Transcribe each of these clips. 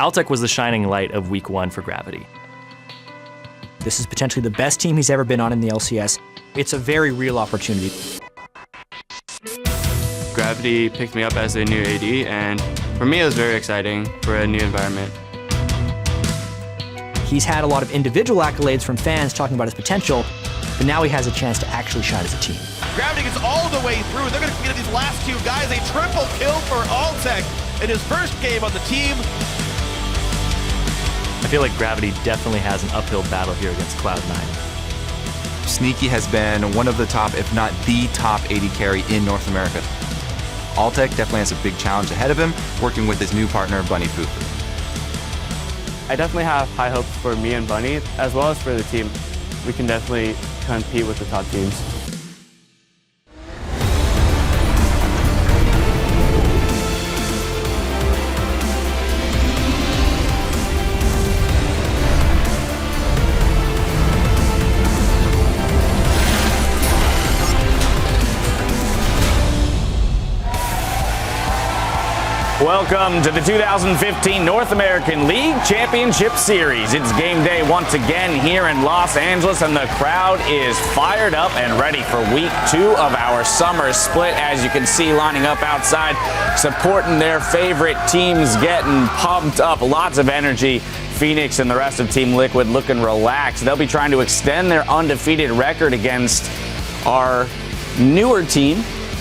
Altec was the shining light of week 1 for Gravity. This is potentially the best team he's ever been on in the LCS. It's a very real opportunity. Gravity picked me up as their new AD, and for me it was very exciting for a new environment. He's had a lot of individual accolades from fans talking about his potential, but now he has a chance to actually shine as a team. Gravity gets all the way through. They're going to get these last 2 guys. A triple kill for Altec in his first game on the team. I feel like Gravity definitely has an uphill battle here against Cloud9. Sneaky has been one of the top, if not the top AD carry in North America. Altec definitely has a big challenge ahead of him, working with his new partner, Bunny Fufu. I definitely have high hopes for me and Bunny, as well as for the team. We can definitely compete with the top teams. Welcome to the 2015 North American League Championship Series. It's game day once again here in Los Angeles, and the crowd is fired up and ready for week 2 of our summer split. As you can see, lining up outside, supporting their favorite teams, getting pumped up, lots of energy. Phoenix and the rest of Team Liquid looking relaxed. They'll be trying to extend their undefeated record against our newer team,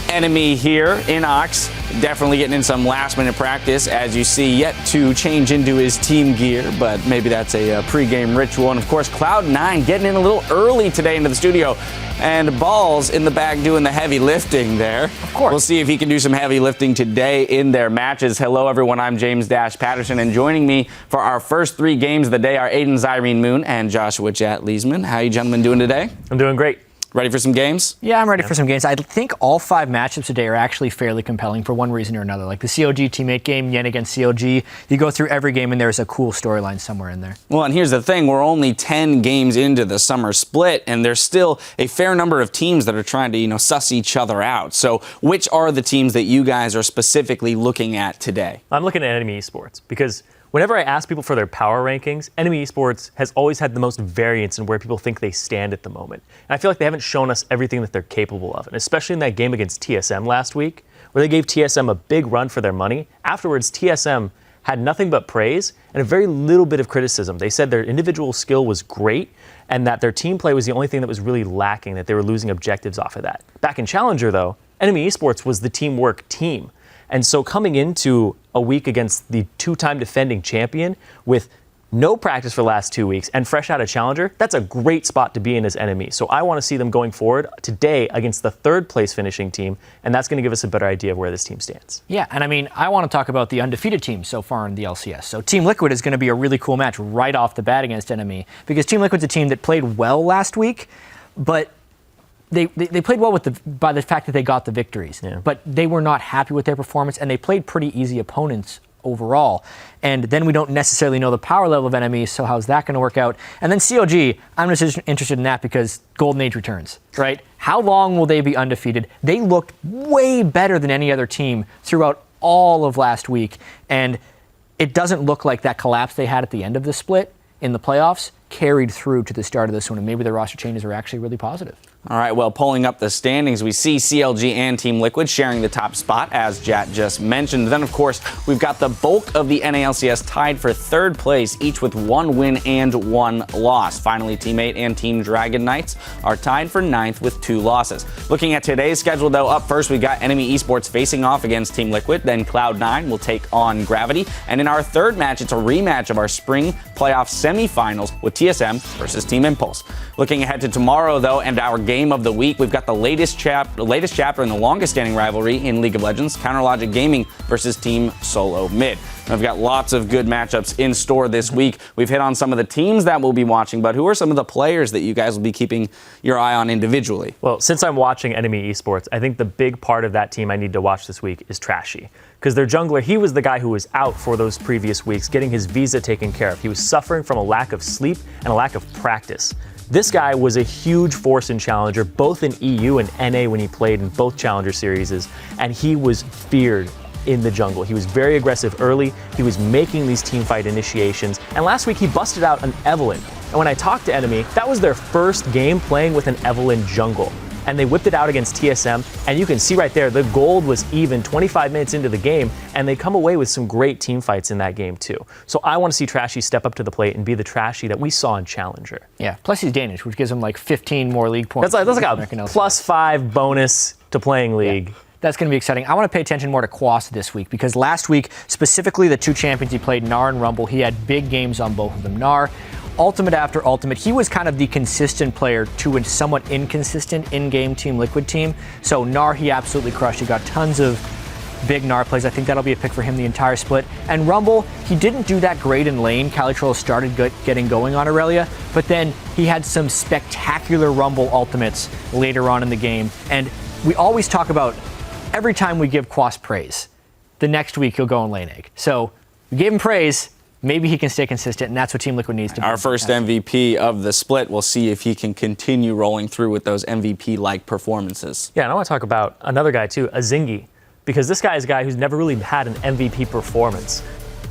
NME here in Ox. Definitely getting in some last-minute practice, as you see, yet to change into his team gear, but maybe that's a pre-game ritual. And of course, Cloud9 getting in a little early today into the studio, and Balls in the back doing the heavy lifting there. Of course. We'll see if he can do some heavy lifting today in their matches. Hello, everyone. I'm James Dash Patterson, and joining me for our first 3 games of the day are Aiden Zyrene Moon and Joshua Chat Leesman. How are you gentlemen doing today? I'm doing great. Ready for some games? Yeah, I'm ready for some games. I think all 5 matchups today are actually fairly compelling for one reason or another. Like the COG teammate game, Yen against COG, you go through every game and there's a cool storyline somewhere in there. Well, and here's the thing. We're only 10 games into the summer split, and there's still a fair number of teams that are trying to, suss each other out. So which are the teams that you guys are specifically looking at today? I'm looking at NME Esports because whenever I ask people for their power rankings, NME Esports has always had the most variance in where people think they stand at the moment. And I feel like they haven't shown us everything that they're capable of. And especially in that game against TSM last week, where they gave TSM a big run for their money. Afterwards, TSM had nothing but praise and a very little bit of criticism. They said their individual skill was great and that their team play was the only thing that was really lacking, that they were losing objectives off of that. Back in Challenger, though, NME Esports was the teamwork team. And so coming into a week against the 2-time defending champion with no practice for the last 2 weeks and fresh out of Challenger, that's a great spot to be in as NME. So I want to see them going forward today against the 3rd place finishing team, and that's going to give us a better idea of where this team stands. Yeah, and I want to talk about the undefeated team so far in the LCS. So Team Liquid is going to be a really cool match right off the bat against NME, because Team Liquid's a team that played well last week, but They played well by the fact that they got the victories, but they were not happy with their performance, and they played pretty easy opponents overall. And then we don't necessarily know the power level of NME, so how's that going to work out? And then COG, I'm just interested in that because Golden Age returns, right? How long will they be undefeated? They looked way better than any other team throughout all of last week, and it doesn't look like that collapse they had at the end of the split in the playoffs carried through to the start of this one, and maybe the roster changes are actually really positive. All right, well, pulling up the standings, we see CLG and Team Liquid sharing the top spot, as Jat just mentioned. Then, of course, we've got the bulk of the NA LCS tied for 3rd place, each with 1 win and 1 loss. Finally, Team 8 and Team Dragon Knights are tied for 9th with 2 losses. Looking at today's schedule, though, up first, we've got NME Esports facing off against Team Liquid. Then Cloud9 will take on Gravity. And in our 3rd match, it's a rematch of our spring playoff semifinals with TSM versus Team Impulse. Looking ahead to tomorrow, though, and our game of the week, we've got the latest chapter in the longest-standing rivalry in League of Legends, Counterlogic Gaming versus Team Solo Mid. We've got lots of good matchups in store this week. We've hit on some of the teams that we'll be watching, but who are some of the players that you guys will be keeping your eye on individually? Well, since I'm watching NME Esports, I think the big part of that team I need to watch this week is Trashy. Because their jungler, he was the guy who was out for those previous weeks, getting his visa taken care of. He was suffering from a lack of sleep and a lack of practice. This guy was a huge force in Challenger, both in EU and NA when he played in both Challenger series, and he was feared in the jungle. He was very aggressive early. He was making these team fight initiations. And last week he busted out an Evelynn. And when I talked to NME, that was their first game playing with an Evelynn jungle. And they whipped it out against TSM, and you can see right there, the gold was even 25 minutes into the game, and they come away with some great team fights in that game too. So I want to see Trashy step up to the plate and be the Trashy that we saw in Challenger. Yeah, plus he's Danish, which gives him like 15 more league points. That's like a +5 bonus to playing league. Yeah. That's going to be exciting. I want to pay attention more to Quas this week because last week, specifically the two champions he played, Gnar and Rumble, he had big games on both of them. Gnar, ultimate after ultimate, he was kind of the consistent player to a somewhat inconsistent in-game Team Liquid team. So Gnar, he absolutely crushed. He got tons of big Gnar plays. I think that'll be a pick for him the entire split. And Rumble, he didn't do that great in lane. Calitrol started getting going on Aurelia, but then he had some spectacular Rumble ultimates later on in the game. And we always talk about every time we give Quas praise, the next week he'll go in lane egg. So we gave him praise. Maybe he can stay consistent, and that's what Team Liquid needs to be. Our first MVP of the split. We'll see if he can continue rolling through with those MVP-like performances. Yeah, and I want to talk about another guy too, Azingi, because this guy is a guy who's never really had an MVP performance.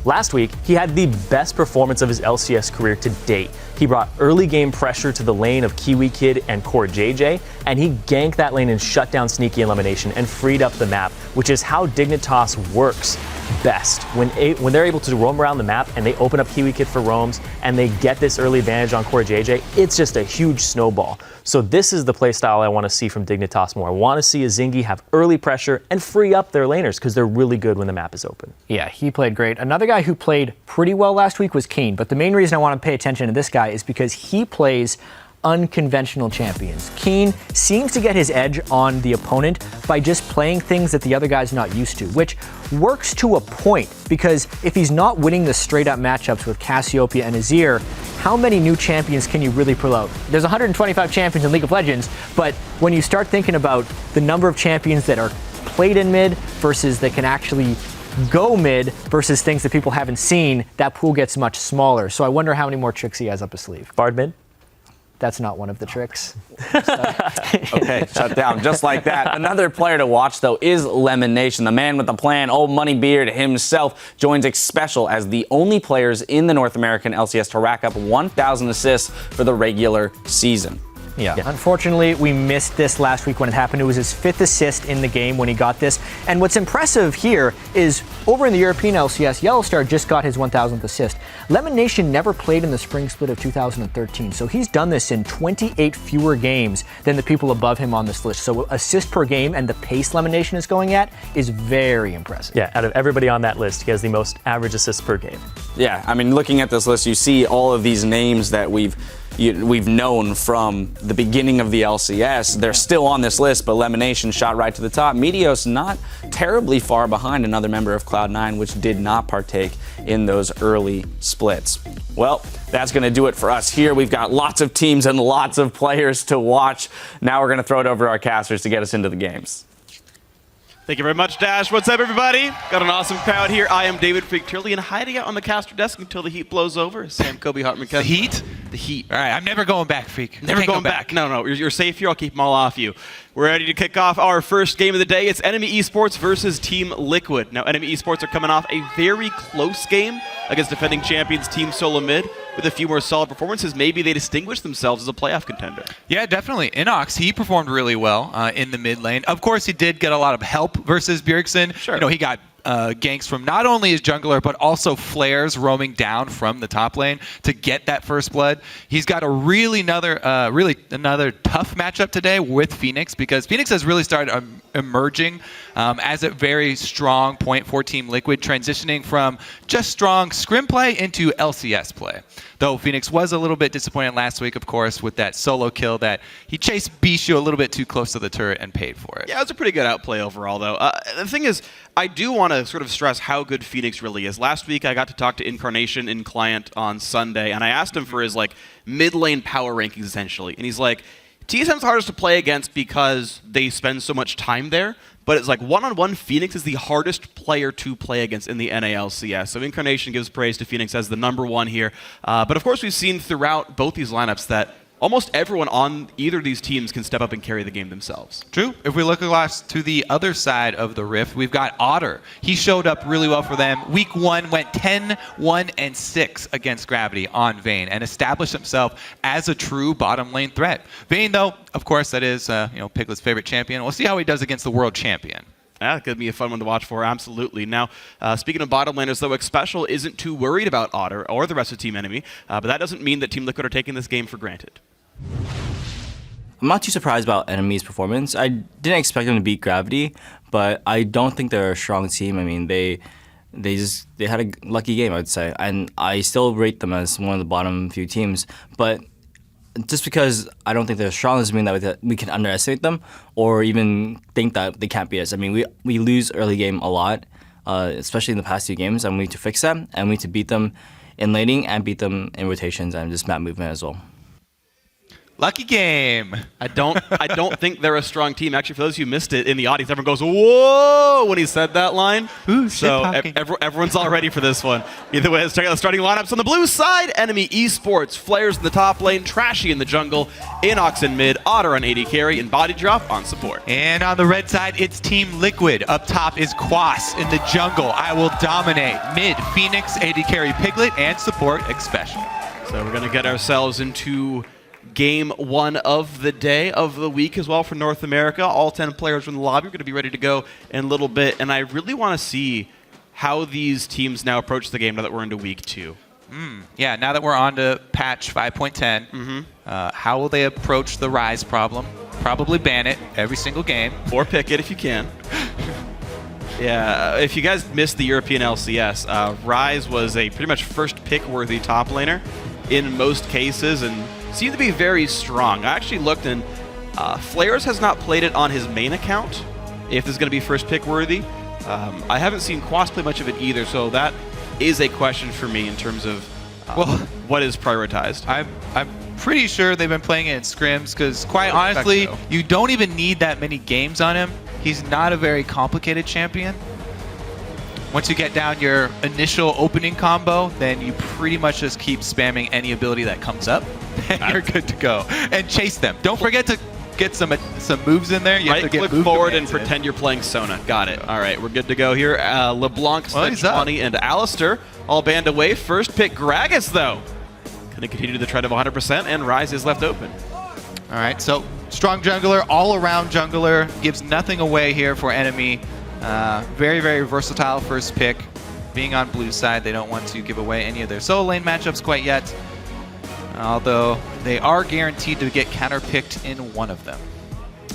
Last week, he had the best performance of his LCS career to date. He brought early game pressure to the lane of Kiwi Kid and Core JJ, and he ganked that lane and shut down Sneaky Elimination and freed up the map, which is how Dignitas works best. When they're able to roam around the map and they open up Kiwi Kid for roams and they get this early advantage on Core JJ, it's just a huge snowball. So this is the playstyle I want to see from Dignitas more. I want to see Azingi have early pressure and free up their laners because they're really good when the map is open. Yeah, he played great. Another guy who played pretty well last week was Keen, but the main reason I want to pay attention to this guy is because he plays unconventional champions. Keen seems to get his edge on the opponent by just playing things that the other guy's not used to, which works to a point because if he's not winning the straight up matchups with Cassiopeia and Azir, how many new champions can you really pull out? There's 125 champions in League of Legends, but when you start thinking about the number of champions that are played in mid versus that can actually go mid versus things that people haven't seen, that pool gets much smaller. So I wonder how many more tricks he has up his sleeve. Bard mid? That's not one of the tricks. Okay, shut down just like that. Another player to watch, though, is Lemon Nation. The man with the plan, Old Money Beard himself, joins Xpecial as the only players in the North American LCS to rack up 1,000 assists for the regular season. Yeah. Unfortunately, we missed this last week when it happened. It was his 5th assist in the game when he got this. And what's impressive here is over in the European LCS, Yellowstar just got his 1,000th assist. Lemon Nation never played in the spring split of 2013, so he's done this in 28 fewer games than the people above him on this list. So assist per game and the pace Lemon Nation is going at is very impressive. Yeah, out of everybody on that list, he has the most average assists per game. Yeah, I mean, looking at this list, you see all of these names that we've known from the beginning of the LCS. They're still on this list, but Lemonation shot right to the top. Meteos not terribly far behind another member of Cloud9, which did not partake in those early splits. Well, that's going to do it for us here. We've got lots of teams and lots of players to watch. Now we're going to throw it over to our casters to get us into the games. Thank you very much, Dash. What's up, everybody? Got an awesome crowd here. I am David Freak Turley, and hiding out on the caster desk until the heat blows over is Sam Kobe Hartman. The heat? The heat. All right, I'm never going back, Freak. Never going back. No, you're safe here. I'll keep them all off you. We're ready to kick off our first game of the day. It's NME Esports versus Team Liquid. Now, NME Esports are coming off a very close game against defending champions Team Solo Mid. With a few more solid performances, maybe they distinguish themselves as a playoff contender. Yeah, definitely. Inox, he performed really well in the mid lane. Of course, he did get a lot of help versus Bjergsen. Sure. You know, he got ganks from not only his jungler, but also flares roaming down from the top lane to get that first blood. He's got a really another tough matchup today with Phoenix, because Phoenix has really started emerging as a very strong point for Team Liquid, transitioning from just strong scrim play into LCS play. Though Phoenix was a little bit disappointed last week, of course, with that solo kill that he chased Bishu a little bit too close to the turret and paid for it. Yeah, it was a pretty good outplay overall, though. The thing is, I do want to sort of stress how good Phoenix really is. Last week, I got to talk to Incarnation in Client on Sunday, and I asked him for his mid lane power rankings, essentially. And he's like, TSM's hardest to play against because they spend so much time there. But it's like one-on-one, Phoenix is the hardest player to play against in the NA LCS. So Incarnation gives praise to Phoenix as the #1 here. But of course, we've seen throughout both these lineups that almost everyone on either of these teams can step up and carry the game themselves. True. If we look across to the other side of the rift, we've got Otter. He showed up really well for them. Week 1 went 10-1-6 against Gravity on Vayne and established himself as a true bottom lane threat. Vayne, though, of course, that is Piglet's favorite champion. We'll see how he does against the world champion. That could be a fun one to watch for, absolutely. Now, speaking of bottom laners, though, Xpecial isn't too worried about Otter or the rest of Team Enemy, but that doesn't mean that Team Liquid are taking this game for granted. I'm not too surprised about NME's performance. I didn't expect them to beat Gravity, but I don't think they're a strong team. I mean, they had a lucky game, I would say, and I still rate them as one of the bottom few teams. But just because I don't think they're strong doesn't mean that we can underestimate them or even think that they can't beat us. I mean, we lose early game a lot, especially in the past 2 games, and we need to fix that, and we need to beat them in laning and beat them in rotations and just map movement as well. Lucky game. I don't think they're a strong team. Actually, for those of you who missed it in the audience, everyone goes, "Whoa!" when he said that line. Ooh, so everyone's all ready for this one. Either way, let's check out the starting lineups on the blue side. NME Esports, FLICKR in the top lane, Trashy in the jungle, Inox in mid, Otter on AD carry, and Body Drop on support. And on the red side, it's Team Liquid. Up top is Quas in the jungle. I will dominate. Mid, Phoenix, AD carry, Piglet, and support Xpecial. So we're going to get ourselves into game 1 of the day, of the week as well for North America. All 10 players from the lobby are going to be ready to go in a little bit, and I really want to see how these teams now approach the game now that we're into week 2. Yeah, now that we're on to patch 5.10, how will they approach the Rise problem? Probably ban it every single game. Or pick it if you can. Yeah, if you guys missed the European LCS, Rise was a pretty much first pick-worthy top laner in most cases, and seemed to be very strong. I actually looked, and Flares has not played it on his main account, if this is going to be first pick worthy. I haven't seen Quas play much of it either, so that is a question for me in terms of what is prioritized. I'm pretty sure they've been playing it in scrims, because quite honestly, you don't even need that many games on him. He's not a very complicated champion. Once you get down your initial opening combo, then you pretty much just keep spamming any ability that comes up, and you're good to go. And chase them. Don't forget to get some moves in there. You have to get click forward and pretend you're playing Sona. Got it. All right, we're good to go here. LeBlanc, Money, and Alistair all banned away. First pick Gragas, though. Going to continue the trend of 100%, and Rise is left open. All right, so strong jungler, all-around jungler, gives nothing away here for NME. Very, very versatile first pick. Being on blue side, they don't want to give away any of their solo lane matchups quite yet, although they are guaranteed to get counter-picked in one of them.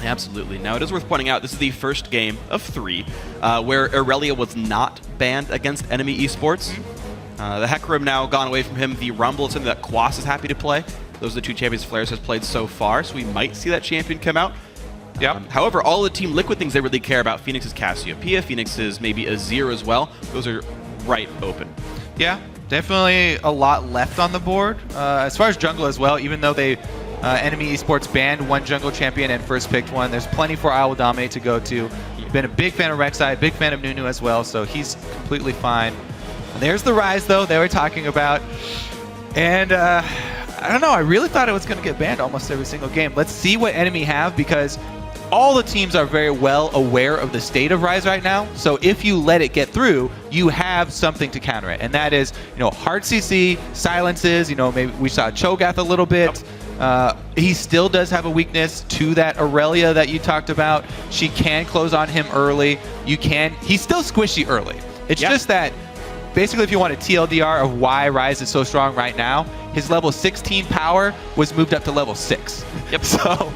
Absolutely. Now, it is worth pointing out, this is the first game of 3 where Aurelia was not banned against NME Esports. The Hecarim now gone away from him. The Rumble is something that Quas is happy to play. Those are the 2 champions Flares has played so far, so we might see that champion come out. Yep. However, all the Team Liquid things they really care about, Phoenix is Cassiopeia, Phoenix is maybe Azir as well. Those are right open. Yeah, definitely a lot left on the board. As far as jungle as well, even though they NME Esports banned 1 jungle champion and first picked 1, there's plenty for I Will Dominate to go to. Been a big fan of Rek'Sai, big fan of Nunu as well, so he's completely fine. And there's the Rise, though, they were talking about. And I don't know, I really thought it was going to get banned almost every single game. Let's see what NME have, because all the teams are very well aware of the state of Rise right now. So if you let it get through, you have something to counter it. And that is, hard CC, silences, maybe we saw Cho'Gath a little bit. He still does have a weakness to that Aurelia that you talked about. She can close on him early. He's still squishy early. It's just that, basically, if you want a TLDR of why Rise is so strong right now, his level 16 power was moved up to level 6. Yep. So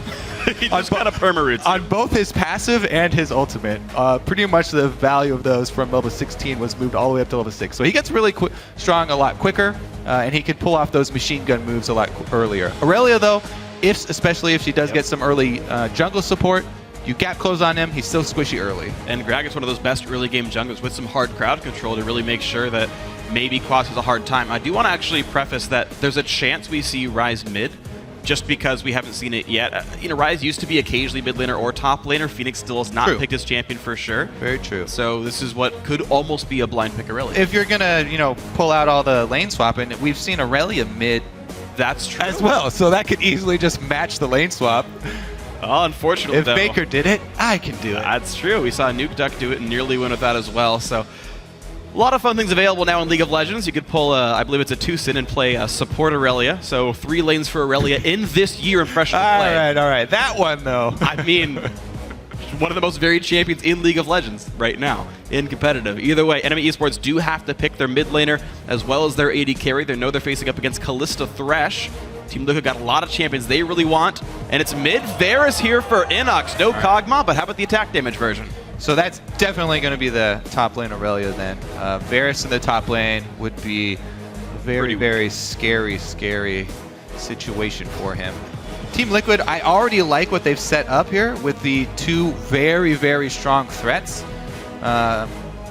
he just got a perma-root. On both his passive and his ultimate, pretty much the value of those from level 16 was moved all the way up to level 6. So he gets really strong a lot quicker, and he can pull off those machine gun moves a lot earlier. Aurelia, though, especially if she does get some early jungle support, you gap close on him, he's still squishy early. And Gragas is one of those best early game junglers with some hard crowd control to really make sure that maybe Quas has a hard time. I do want to actually preface that there's a chance we see Rise mid, just because we haven't seen it yet. Rise used to be occasionally mid laner or top laner. Phoenix still has not picked his champion for sure. Very true. So this is what could almost be a blind pick Aurelia. If you're gonna, pull out all the lane swapping, we've seen Aurelia mid That's true. as well. So that could easily just match the lane swap. Oh, unfortunately, If though. Baker did it, I can do it. That's true. We saw Nuke Duck do it and nearly win with that as well. So a lot of fun things available now in League of Legends. You could pull, I believe it's a 2-sin and play support Aurelia. So 3 lanes for Aurelia in this year in freshman play. All right. That one, though. I mean, one of the most varied champions in League of Legends right now in competitive. Either way, NME Esports do have to pick their mid laner as well as their AD carry. They know they're facing up against Kalista Thresh. Team Liquid got a lot of champions they really want, and it's mid. Varus here for Inox. No Kog'Maw, but how about the attack damage version? So that's definitely going to be the top lane Aurelia then. Varus in the top lane would be a very scary situation for him. Team Liquid, I already like what they've set up here with the 2 very strong threats.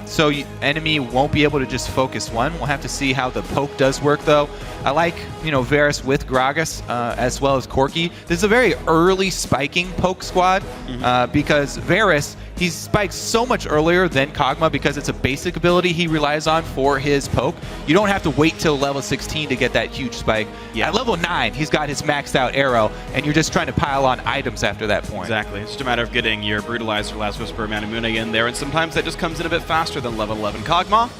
So enemy won't be able to just focus one. We'll have to see how the poke does work, though. I like, Varus with Gragas as well as Corki. This is a very early spiking poke squad because Varus, he spikes so much earlier than Kog'Maw because it's a basic ability he relies on for his poke. You don't have to wait till level 16 to get that huge spike. Yeah. At level 9, he's got his maxed out arrow, and you're just trying to pile on items after that point. Exactly. It's just a matter of getting your Brutalizer, Last Whisper, Manamune in there, and sometimes that just comes in a bit faster than level 11 Kog'Maw.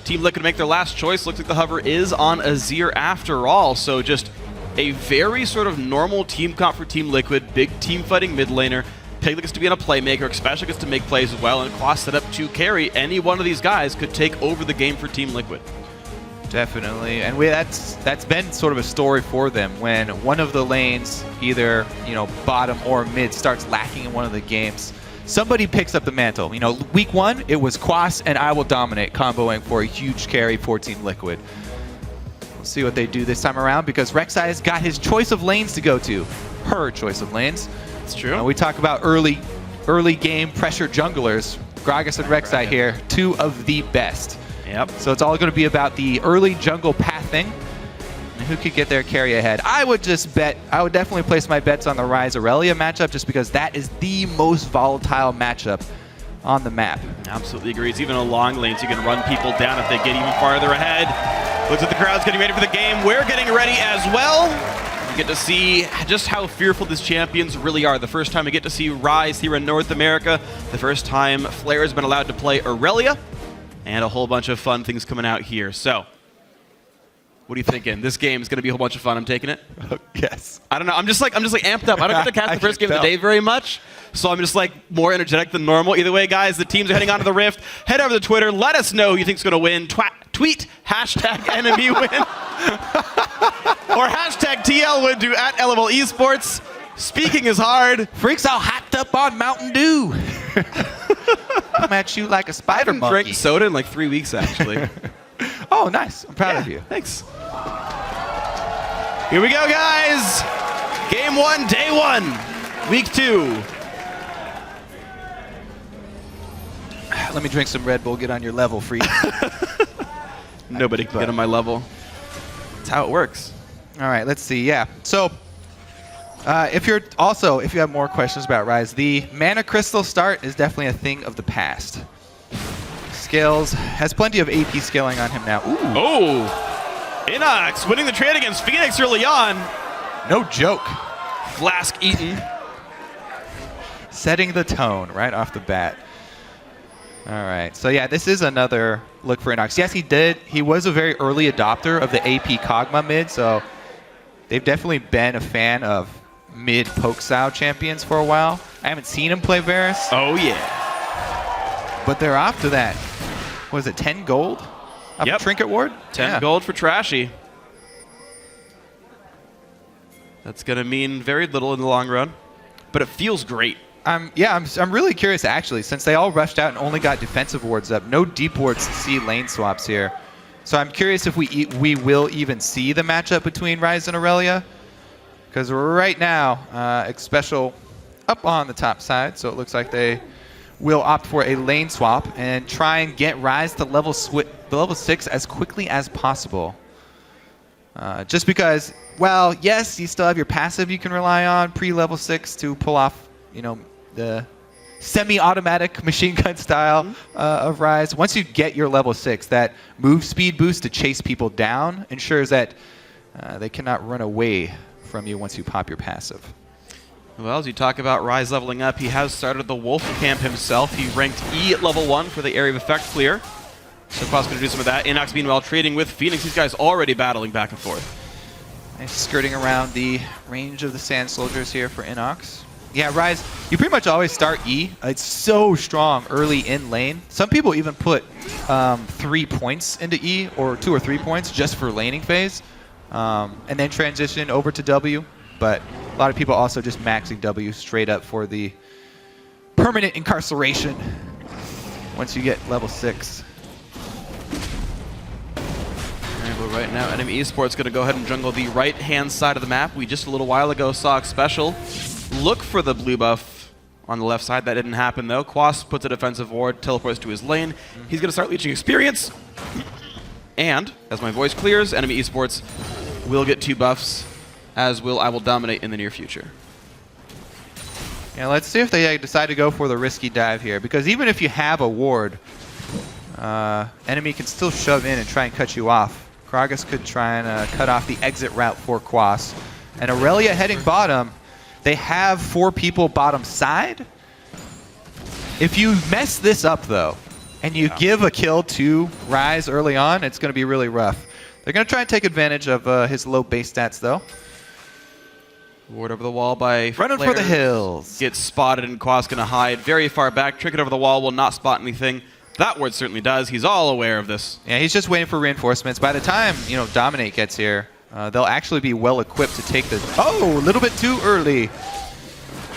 Team Liquid make their last choice. Looks like the hover is on Azir after all, so just a very sort of normal team comp for Team Liquid. Big team fighting mid laner. Piglet gets to be a playmaker, especially gets to make plays as well, and Quas set up to carry. Any one of these guys could take over the game for Team Liquid. Definitely, and that's been sort of a story for them when one of the lanes, either bottom or mid, starts lacking in one of the games. Somebody picks up the mantle. Week 1 it was Quas and I Will Dominate comboing for a huge carry for Team Liquid. We'll see what they do this time around because Rek'Sai's got his choice of lanes to go to. Her choice of lanes. That's true. We talk about early game pressure junglers. Gragas and Rek'Sai here, 2 of the best. Yep. So it's all going to be about the early jungle pathing and who could get their carry ahead. I would definitely place my bets on the Ryze Aurelia matchup just because that is the most volatile matchup on the map. Absolutely agree. It's even a long lane, so you can run people down if they get even farther ahead. Looks like the crowd's getting ready for the game. We're getting ready as well. You get to see just how fearful these champions really are. The first time we get to see Ryze here in North America. The first time FLICKR has been allowed to play Aurelia. And a whole bunch of fun things coming out here. So, what are you thinking? This game is going to be a whole bunch of fun. I'm taking it. Yes. I don't know. I'm just like amped up. I don't get to cast the first game of the day very much, so I'm just like more energetic than normal. Either way, guys, the teams are heading onto the Rift. Head over to Twitter. Let us know who you think's going to win. Tweet hashtag NME win or hashtag TL win to at LML Esports. Speaking is hard. Freaks all hopped up on Mountain Dew. Come at you like a spider monkey. I haven't drank soda in like 3 weeks, actually. Oh, nice. I'm proud of you. Thanks. Here we go, guys. Game 1, day 1, week 2. Let me drink some Red Bull. Get on your level, freak. Nobody can get on my level. That's how it works. All right, let's see. Yeah. So, if you have more questions about Ryze, the Mana Crystal start is definitely a thing of the past. Scales has plenty of AP scaling on him now. Ooh. Oh, Inox winning the trade against Phoenix early on. No joke. Flask eaten. Setting the tone right off the bat. All right, so yeah, this is another look for Inox. Yes, he did. He was a very early adopter of the AP Kog'Maw mid, so they've definitely been a fan of mid poke style champions for a while. I haven't seen him play Varus. Oh yeah. But they're off to that. Was it 10 gold? Yep. Trinket Ward? 10 gold for Trashy. That's going to mean very little in the long run, but it feels great. I'm really curious actually, since they all rushed out and only got defensive wards up. No deep wards to see lane swaps here. So I'm curious if we will even see the matchup between Ryze and Aurelia. Because right now, Special up on the top side, so it looks like they will opt for a lane swap and try and get Ryze to level 6 as quickly as possible. Just because, well, yes, you still have your passive you can rely on pre-level 6 to pull off, the semi-automatic machine gun style of Ryze. Once you get your level 6, that move speed boost to chase people down ensures that They cannot run away from you once you pop your passive. Well, as you talk about Rise leveling up, he has started the Wolf camp himself. He ranked E at level 1 for the Area of Effect clear. So Quas going to do some of that. Inox meanwhile trading with Phoenix. These guys already battling back and forth. Nice skirting around the range of the Sand Soldiers here for Inox. Yeah, Rise, you pretty much always start E. It's so strong early in lane. Some people even put 3 points into E, or 2 or 3 points just for laning phase, and then transition over to W. But a lot of people also just maxing W straight up for the permanent incarceration once you get level 6. But right now, NME Esports going to go ahead and jungle the right-hand side of the map. We just a little while ago saw Special look for the blue buff on the left side. That didn't happen, though. Quas puts a defensive ward, teleports to his lane. He's going to start leeching experience. And, as my voice clears, NME Esports will get 2 buffs, as will I Will Dominate in the near future. Yeah, let's see if they decide to go for the risky dive here, because even if you have a ward, enemy can still shove in and try and cut you off. Kragas could try and cut off the exit route for Quas. And Aurelia heading bottom. They have 4 people bottom side. If you mess this up, though, and you give a kill to Rise early on, it's going to be really rough. They're going to try and take advantage of his low base stats, though. Ward over the wall by Running for the hills. Gets spotted, and Quas going to hide very far back. Trinket over the wall will not spot anything. That ward certainly does. He's all aware of this. Yeah, he's just waiting for reinforcements. By the time, Dominate gets here, they'll actually be well equipped to take the... Oh, a little bit too early.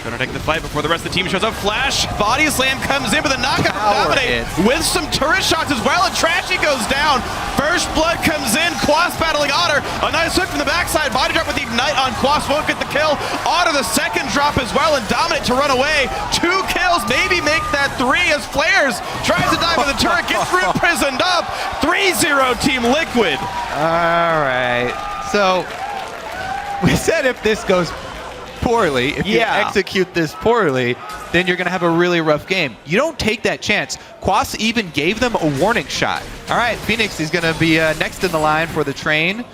Trying to take the fight before the rest of the team shows up. Flash, body slam comes in, but the knockout from Dominate with some turret shots as well, and Trashy goes down. First blood comes in, Quas battling Otter. A nice hook from the backside, body drop with the Ignite on Quas, won't get the kill. Otter the second drop as well, and Dominate to run away. 2 kills, maybe make that 3 as FLICKR tries to dive with the turret, gets root prisoned up. 3-0 Team Liquid. All right, so we said if this goes poorly, if you execute this poorly, then you're going to have a really rough game. You don't take that chance. Quas even gave them a warning shot. All right, Phoenix is going to be next in the line for the train,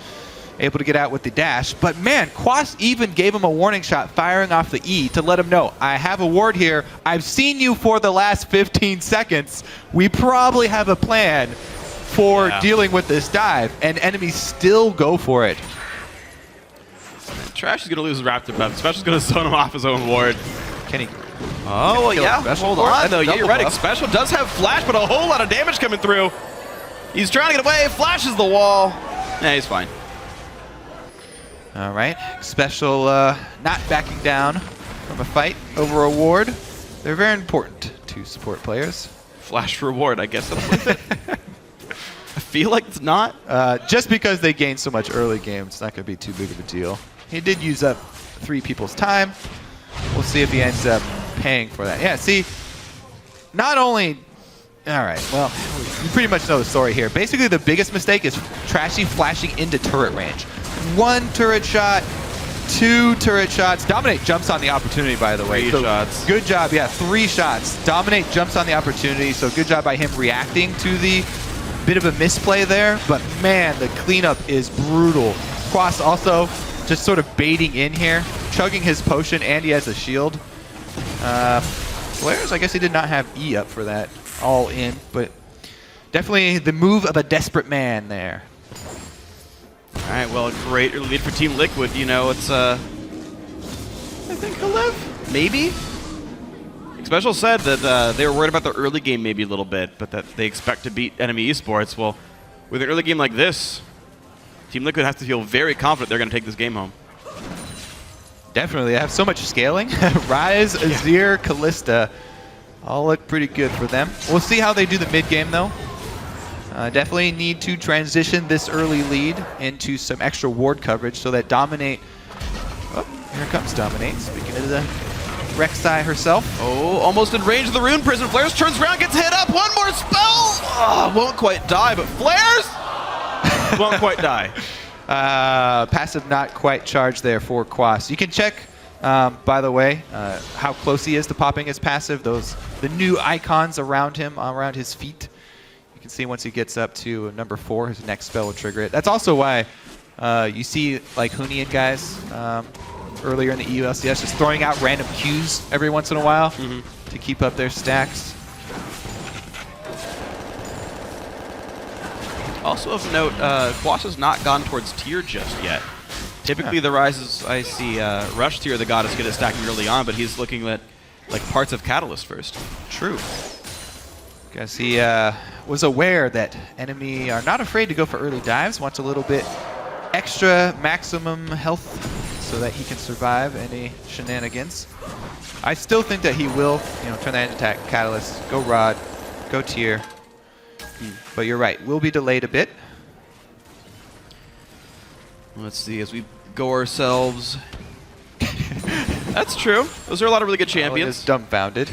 able to get out with the dash. But man, Quas even gave him a warning shot firing off the E to let him know, I have a ward here. I've seen you for the last 15 seconds. We probably have a plan for dealing with this dive, and enemies still go for it. Trash is going to lose his Raptor buff. Special's going to zone him off his own ward. Can he? Oh, well, yeah. Hold on, though. Yeah, you're right. Buff. Special does have Flash, but a whole lot of damage coming through. He's trying to get away. Flashes the wall. Yeah, he's fine. All right. Special not backing down from a fight over a ward. They're very important to support players. Flash reward, I guess. I feel like it's not. Just because they gain so much early game, it's not going to be too big of a deal. He did use up 3 people's time. We'll see if he ends up paying for that. Yeah, see, not only... All right, well, you pretty much know the story here. Basically, the biggest mistake is Trashy flashing into turret range. 1 turret shot, 2 turret shots. Dominate jumps on the opportunity, by the way. 3 shots. Good job, yeah, 3 shots. Dominate jumps on the opportunity, so good job by him reacting to the bit of a misplay there. But man, the cleanup is brutal. Quas also just sort of baiting in here, chugging his potion, and he has a shield. FLICKR, I guess he did not have E up for that all in, but definitely the move of a desperate man there. All right, well, a great early lead for Team Liquid. It's, I think he'll live, maybe? Special said that they were worried about the early game maybe a little bit, but that they expect to beat NME Esports. Well, with an early game like this, Team Liquid has to feel very confident they're going to take this game home. Definitely. They have so much scaling. Rise, Azir, Kalista all look pretty good for them. We'll see how they do the mid game, though. Definitely need to transition this early lead into some extra ward coverage so that Dominate... Oh, here comes Dominate, speaking of the Rek'Sai herself. Oh, almost in range of the Rune Prison. FLICKR turns around, gets hit up. One more spell! Oh, won't quite die, but FLICKR won't quite die. Passive not quite charged there for Quas. You can check, by the way, how close he is to popping his passive. The new icons around him, around his feet. You can see once he gets up to number 4, his next spell will trigger it. That's also why You see like Hunian guys earlier in the EU LCS just throwing out random Qs every once in a while to keep up their stacks. Also of note, Quas has not gone towards tier just yet. Typically the rises, I see Rush tier, the goddess, get it stacking early on, but he's looking at like parts of Catalyst first. True. Guess he was aware that NME are not afraid to go for early dives, wants a little bit extra maximum health so that he can survive any shenanigans. I still think that he will, turn that into Catalyst, go Rod, go tier. But you're right, will be delayed a bit. Let's see, as we go ourselves. That's true. Those are a lot of really good champions. Is dumbfounded.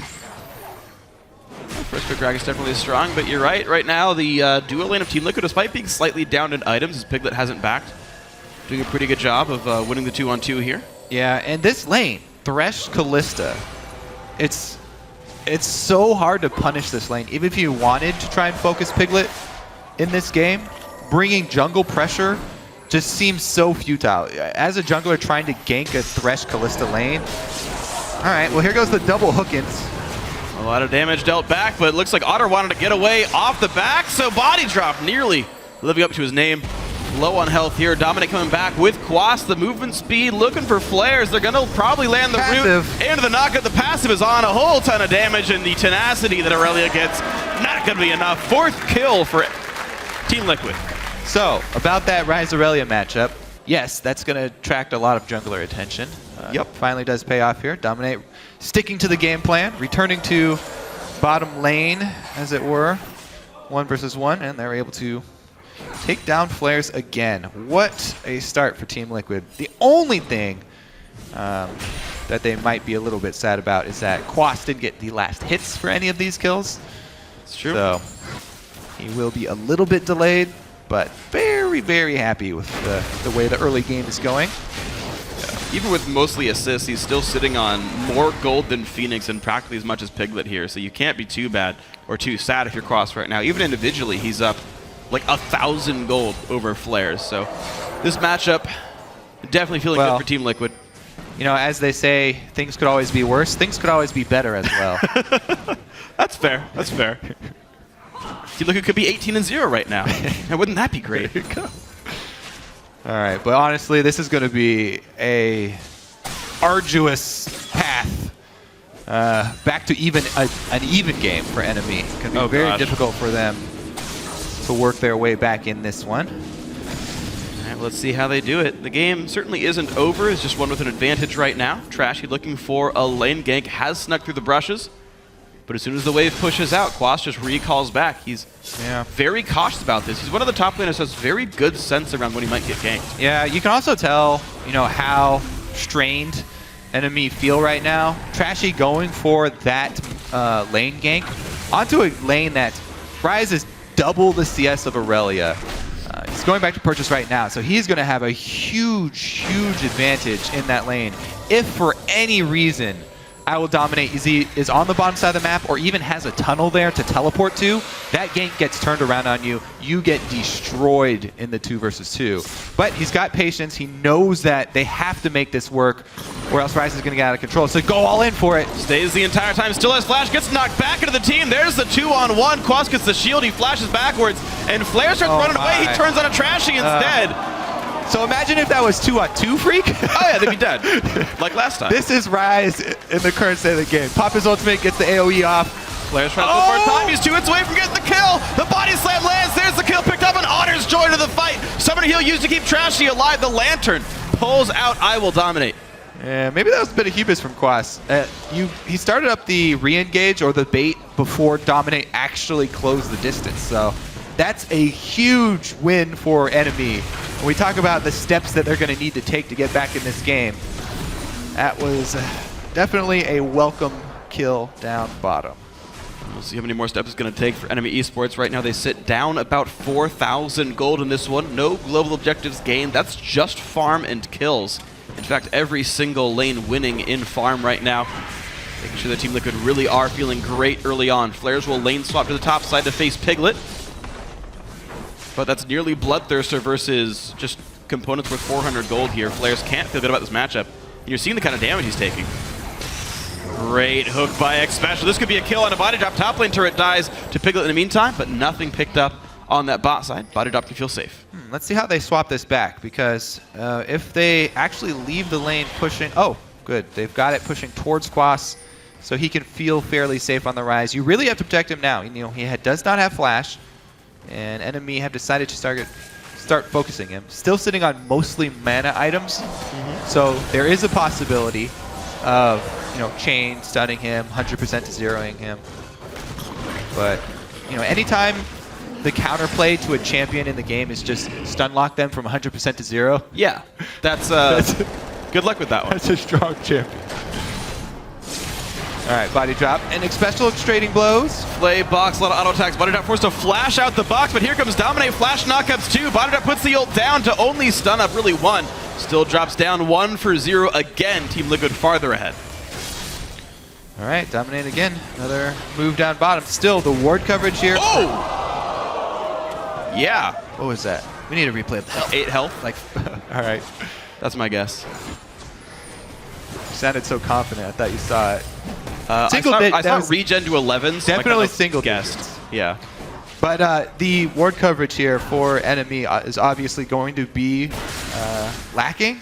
First pick Dragon's definitely strong, but you're right. Right now, the duo lane of Team Liquid, despite being slightly down in items, as Piglet hasn't backed, doing a pretty good job of winning the 2-on-2 here. Yeah, and this lane, Thresh Kalista, it's so hard to punish this lane. Even if you wanted to try and focus Piglet in this game, bringing jungle pressure just seems so futile. As a jungler trying to gank a Thresh Kalista lane. All right, well here goes the double hookins. A lot of damage dealt back, but it looks like Otter wanted to get away off the back, so body drop nearly living up to his name. Low on health here. Dominate coming back with Quas. The movement speed looking for flares. They're going to probably land the root into the knockout. The passive is on a whole ton of damage, and the tenacity that Aurelia gets, not going to be enough. 4th kill for Team Liquid. So, about that Ryze Aurelia matchup, yes, that's going to attract a lot of jungler attention. Yep. Finally does pay off here. Dominate sticking to the game plan, returning to bottom lane, as it were. 1 versus 1, and they're able to take down flares again. What a start for Team Liquid. The only thing that they might be a little bit sad about is that Quas didn't get the last hits for any of these kills. It's true. So he will be a little bit delayed, but very, very happy with the way the early game is going. Even with mostly assists, he's still sitting on more gold than Phoenix and practically as much as Piglet here, so you can't be too bad or too sad if you're Quas right now. Even individually, he's up like 1,000 gold over flares, so this matchup definitely feeling good for Team Liquid. As they say, things could always be worse. Things could always be better as well. That's fair. That's fair. Team Liquid could be 18-0 right now. Wouldn't that be great? There you go. All right, but honestly, this is going to be a arduous path back to even an even game for NME. It's going to be very difficult for them to work their way back in this one. All right, let's see how they do it. The game certainly isn't over. It's just one with an advantage right now. Trashy looking for a lane gank, has snuck through the brushes. But as soon as the wave pushes out, Quas just recalls back. He's very cautious about this. He's one of the top laners who has very good sense around when he might get ganked. Yeah, you can also tell, how strained NME feel right now. Trashy going for that lane gank onto a lane that Ryze is double the CS of Aurelia. He's going back to purchase right now, so he's going to have a huge, huge advantage in that lane. If for any reason I Will Dominate is on the bottom side of the map or even has a tunnel there to teleport to, that gank gets turned around on you. You get destroyed in the 2 versus 2. But he's got patience. He knows that they have to make this work or else Ryze is going to get out of control. So go all in for it. Stays the entire time. Still has flash. Gets knocked back into the team. There's the 2-on-1. Quas gets the shield. He flashes backwards. And Flare starts running away. He turns on a Trashy instead. So imagine if that was 2-on-2 Freak. Oh yeah, they'd be dead. Like last time. This is Ryze in the current state of the game. Pop his ultimate, gets the AoE off. Flare's trying to go for a time. He's 2 hits away from getting the kill. The body slam lands. There's the kill picked up, and Otter's joined to the fight. Summoner heal used to keep Trashy alive. The lantern pulls out I Will Dominate. Yeah, maybe that was a bit of hubris from Quas. He started up the re-engage or the bait before Dominate actually closed the distance. So that's a huge win for NME. When we talk about the steps that they're going to need to take to get back in this game, that was definitely a welcome kill down bottom. We'll see how many more steps it's going to take for NME Esports. Right now they sit down about 4,000 gold in this one. No global objectives gained. That's just farm and kills. In fact, every single lane winning in farm right now. Making sure the Team Liquid really are feeling great early on. Flares will lane swap to the top side to face Piglet. But that's nearly Bloodthirster versus just components worth 400 gold here. Flares can't feel good about this matchup. And you're seeing the kind of damage he's taking. Great hook by X Special. This could be a kill on a body drop. Top lane turret dies to Piglet in the meantime, but nothing picked up on that bot side. Body drop can feel safe. Let's see how they swap this back, because if they actually leave the lane pushing... Oh, good. They've got it pushing towards Quas, so he can feel fairly safe on the rise. You really have to protect him now. You know, he does not have flash, and NME have decided to start focusing him. Still sitting on mostly mana items, so there is a possibility of, you know, chain stunning him, 100% to zeroing him. But, you know, anytime the counterplay to a champion in the game is just stun lock them from 100% to 0. Yeah, that's good luck with that one. That's a strong champion. All right, body drop and special trading blows. Play box, a lot of auto attacks. Body drop forced to flash out the box, but here comes Dominate. Flash knockups too. Body drop puts the ult down to only stun up really one. Still drops down 1 for 0 again. Team Liquid farther ahead. All right, Dominate again. Another move down bottom. Still the ward coverage here. Oh! Yeah. What was that? We need to replay that. 8 health. Like, all right. That's my guess. You sounded so confident. I thought you saw it. I saw regen to 11. So definitely I kind of single guessed. digits. Yeah. But the ward coverage here for NME is obviously going to be lacking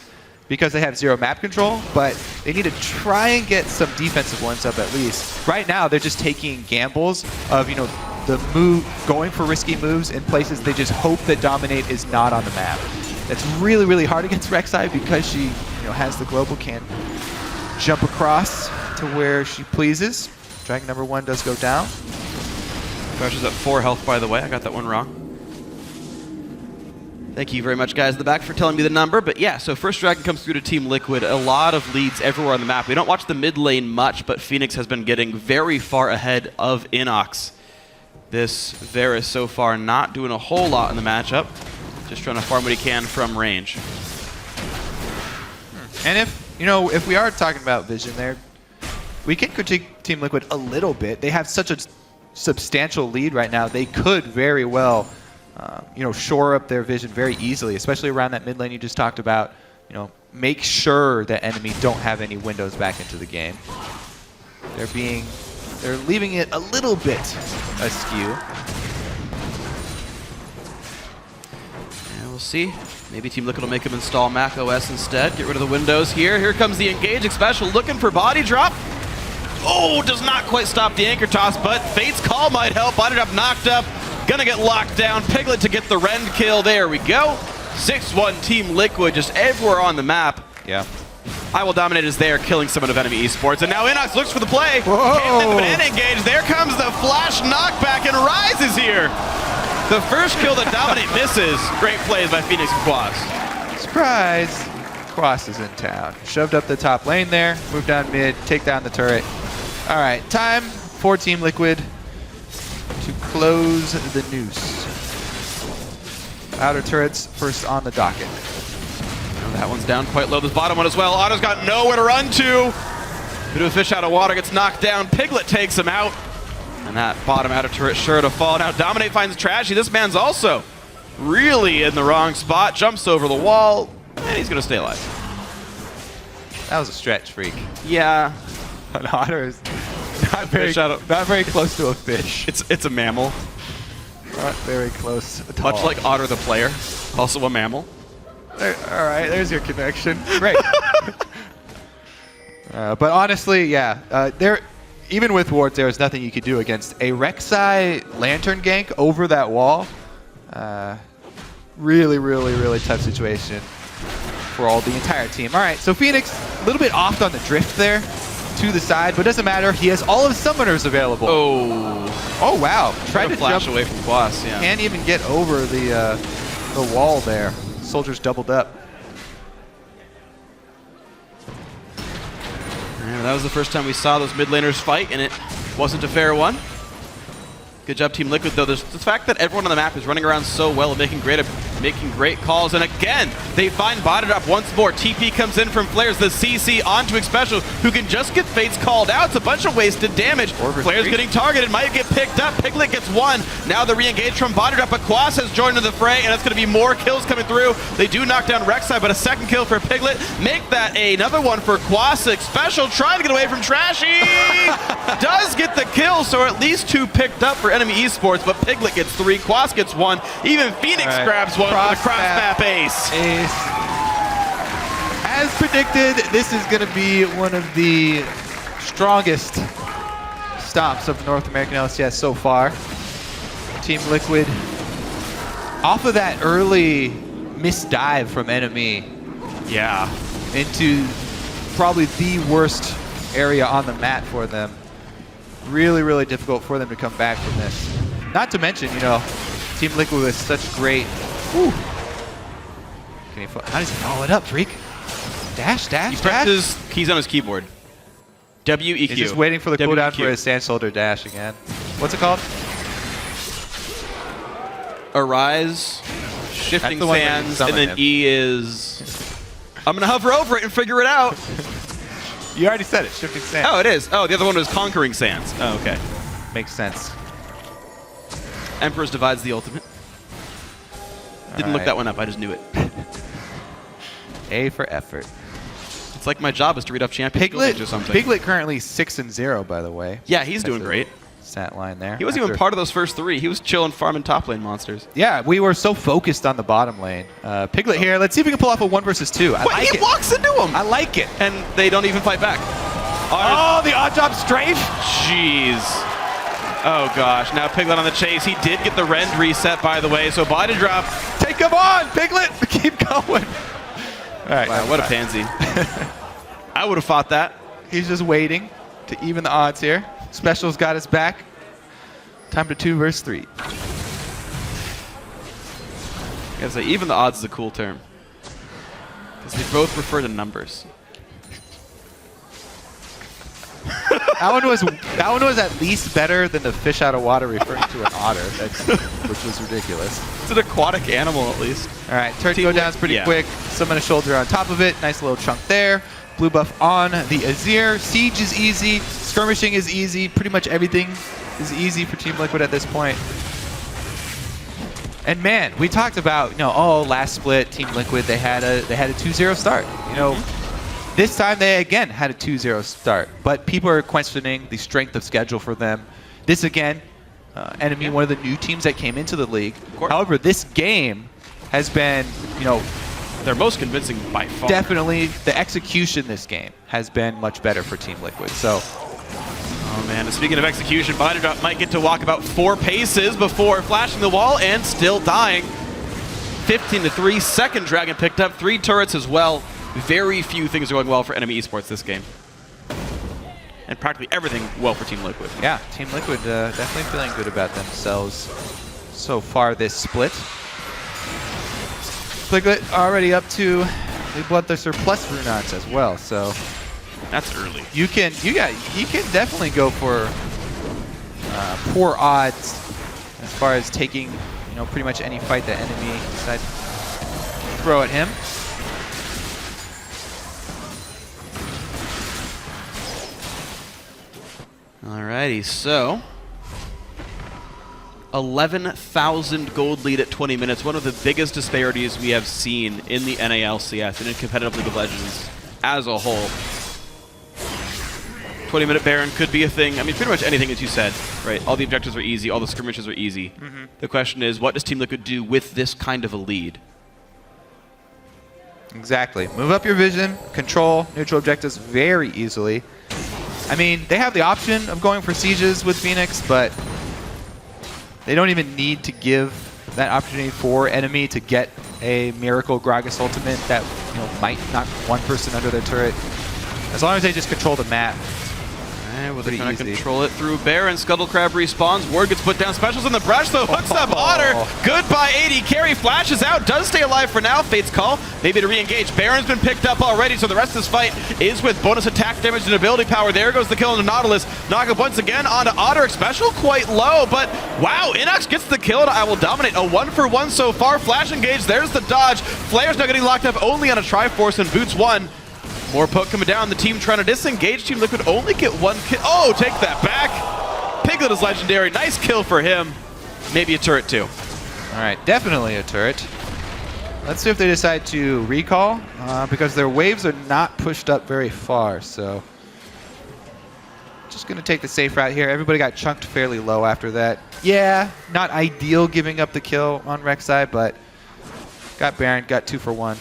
because they have 0 map control, but they need to try and get some defensive ones up at least. Right now, they're just taking gambles of, you know, the move, going for risky moves in places they just hope that Dominate is not on the map. That's really, really hard against Rek'Sai because she, you know, has the global, can jump across to where she pleases. Dragon number 1 does go down. Crush is at 4 health, by the way. I got that one wrong. Thank you very much, guys in the back, for telling me the number. But yeah, so first Dragon comes through to Team Liquid. A lot of leads everywhere on the map. We don't watch the mid lane much, but Phoenix has been getting very far ahead of Inox. This Varus so far not doing a whole lot in the matchup. Just trying to farm what he can from range. And if we are talking about vision there, we can critique Team Liquid a little bit. They have such a substantial lead right now. They could very well, you know, shore up their vision very easily, especially around that mid lane you just talked about. You know, make sure that enemy don't have any windows back into the game. They're leaving it a little bit askew. And we'll see. Maybe Team Liquid will make him install Mac OS instead. Get rid of the windows here. Here comes the engage special, looking for body drop. Oh, does not quite stop the anchor toss, but Fate's Call might help. Body drop knocked up. Gonna get locked down. Piglet to get the rend kill. There we go. 6-1 Team Liquid, just everywhere on the map. Yeah. I Will Dominate is there, killing someone of enemy esports. And now Inox looks for the play. Whoa. Can't let the banana engage. There comes the flash knockback, and Rise is here. The first kill that Dominate misses. Great plays by Phoenix and Quas. Surprise! Quas is in town. Shoved up the top lane there, move down mid, take down the turret. All right, time for Team Liquid to close the noose. Outer turrets first on the docket. That one's down quite low. This bottom one as well. Otto's got nowhere to run to. Bit of a fish out of water, gets knocked down. Piglet takes him out. And that bottom outer turret sure to fall. Now Dominate finds Trashy. This man's also really in the wrong spot. Jumps over the wall, and he's going to stay alive. That was a stretch, Freak. Yeah. An otter is not very close to a fish. It's a mammal. Not very close at all. Much like Otter the player, also a mammal. All right, there's your connection. Great. But honestly, yeah, even with wards, there was nothing you could do against a Rek'Sai Lantern gank over that wall. Really, really, really tough situation for the entire team. All right, so Phoenix, a little bit off on the drift there to the side, but doesn't matter. He has all of his summoners available. Oh wow. Tried to flash jump away from Quas, yeah. Can't even get over the wall there. Soldiers doubled up. Yeah, that was the first time we saw those mid laners fight, and it wasn't a fair one. Good job, Team Liquid, though. There's the fact that everyone on the map is running around so well and making great making great calls, and again, they find botted up once more. TP comes in from FLICKR, the CC onto Xpecial, who can just get Fates called out. It's a bunch of wasted damage. FLICKR's getting targeted, might get picked up. Piglet gets one. Now the re-engage from botted up, but Quas has joined into the fray, and it's going to be more kills coming through. They do knock down Rek'Sai, but a second kill for Piglet. Make that another one for Quas. Xpecial trying to get away from Trashy. Does get the kill, so at least 2 picked up for Enemy Esports, but Piglet gets 3, Quas gets 1, even Phoenix grabs one for the cross-map ace. As predicted, this is going to be one of the strongest stops of North American LCS so far. Team Liquid, off of that early misdive from NME, into probably the worst area on the map for them. Really, really difficult for them to come back from this. Not to mention, you know, Team Liquid with such great. Whew. How does he follow it up, Freak? Dash, dash, He dash. presses keys on his keyboard. WEQ. He's just waiting for the cooldown WEQ. for his Sand Soldier dash again. What's it called? Arise, shifting the one where you sands, summon and then him. E is. I'm gonna hover over it and figure it out. You already said it. Shifting Sand. Oh, it is. Oh, the other one was conquering sands. Oh, okay. Makes sense. Emperor's divides the ultimate. Didn't look that one up. I just knew it. A for effort. It's like my job is to read off champion skill page or something. Piglet currently 6-0, by the way. Yeah, he's doing That's a great. Stat line there. He wasn't even part of those first 3. He was chilling farming top lane monsters. Yeah, we were so focused on the bottom lane. Piglet here. Let's see if we can pull off a 1 versus 2. I Wait, like he it. walks into him! I like it. And they don't even fight back. Oh, the odd job strafe. Jeez. Oh gosh, now Piglet on the chase. He did get the rend reset, by the way, so body drop. Take him on, Piglet. Keep going. All right. Wow, what a pansy. I would have fought that. He's just waiting to even the odds here. Special's got his back. Time to 2 versus 3. I gotta say, even the odds is a cool term. Because they both refer to numbers. That one was at least better than the fish out of water referring to an otter, which was ridiculous. It's an aquatic animal, at least. All right, turret go down's pretty quick. Summon a shoulder on top of it. Nice little chunk there. Blue buff on the Azir. Siege is easy. Skirmishing is easy. Pretty much everything is easy for Team Liquid at this point. And man, we talked about, you know, oh, last split, Team Liquid, they had a 2-0 start. You know, this time they again had a 2-0 start. But people are questioning the strength of schedule for them. This again, NME, one of the new teams that came into the league. However, this game has been, you know, they're most convincing by far. Definitely, the execution this game has been much better for Team Liquid. So, oh man, and speaking of execution, Body Drop might get to walk about 4 paces before flashing the wall and still dying. 15-3, second dragon picked up, 3 turrets as well. Very few things are going well for Enemy Esports this game. And practically everything well for Team Liquid. Yeah, Team Liquid definitely feeling good about themselves so far this split. Piglet already up to the Bloodthirster plus Runats as well, so that's early. You can definitely go for poor odds as far as taking, you know, pretty much any fight that enemy decide to throw at him. Alrighty, so 11,000 gold lead at 20 minutes. One of the biggest disparities we have seen in the NA LCS and in competitive League of Legends as a whole. 20-minute Baron could be a thing. I mean, pretty much anything, as you said, right? All the objectives are easy. All the skirmishes are easy. The question is, what does Team Liquid do with this kind of a lead? Exactly. Move up your vision, control neutral objectives very easily. I mean, they have the option of going for sieges with Phoenix, but they don't even need to give that opportunity for enemy to get a Miracle Gragas ultimate that, you know, might knock one person under their turret. As long as they just control the map. And well, they're Pretty trying to easy. control it through Baron. Scuttle Crab respawns. Ward gets put down. Specials in the brush, though. Hooks up Otter. Goodbye, AD carry. Flashes out. Does stay alive for now. Fate's call. Maybe to re-engage. Baron's been picked up already, so the rest of this fight is with bonus attack damage and ability power. There goes the kill into Nautilus. Knock up once again onto Otter. Special quite low, but wow, Inox gets the kill, and I will dominate. A 1-for-1 so far. Flash engage. There's the dodge. Flare's now getting locked up only on a Triforce, and Boots 1. More poke coming down. The team trying to disengage. Team Liquid only get 1 kill. Oh, take that back. Piglet is legendary. Nice kill for him. Maybe a turret too. All right, definitely a turret. Let's see if they decide to recall, because their waves are not pushed up very far. So just going to take the safe route here. Everybody got chunked fairly low after that. Yeah, not ideal giving up the kill on Rek'Sai, but got Baron, got 2 for 1.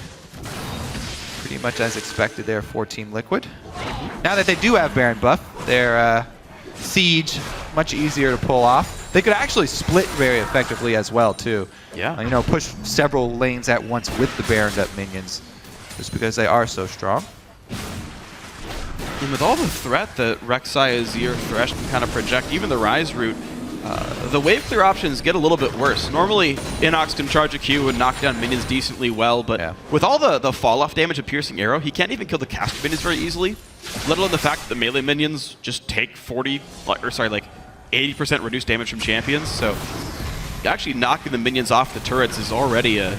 Pretty much as expected there for Team Liquid. Now that they do have Baron buff, their siege much easier to pull off. They could actually split very effectively as well too. Yeah. You know, push several lanes at once with the Baroned up minions, just because they are so strong. And with all the threat that Rek'Sai, Azir, Thresh can kind of project, even the Rise route, the wave clear options get a little bit worse. Normally, Inox can charge a Q and knock down minions decently well, but with all the fall-off damage of Piercing Arrow, he can't even kill the caster minions very easily, let alone the fact that the melee minions just take 80% reduced damage from champions, so actually knocking the minions off the turrets is already a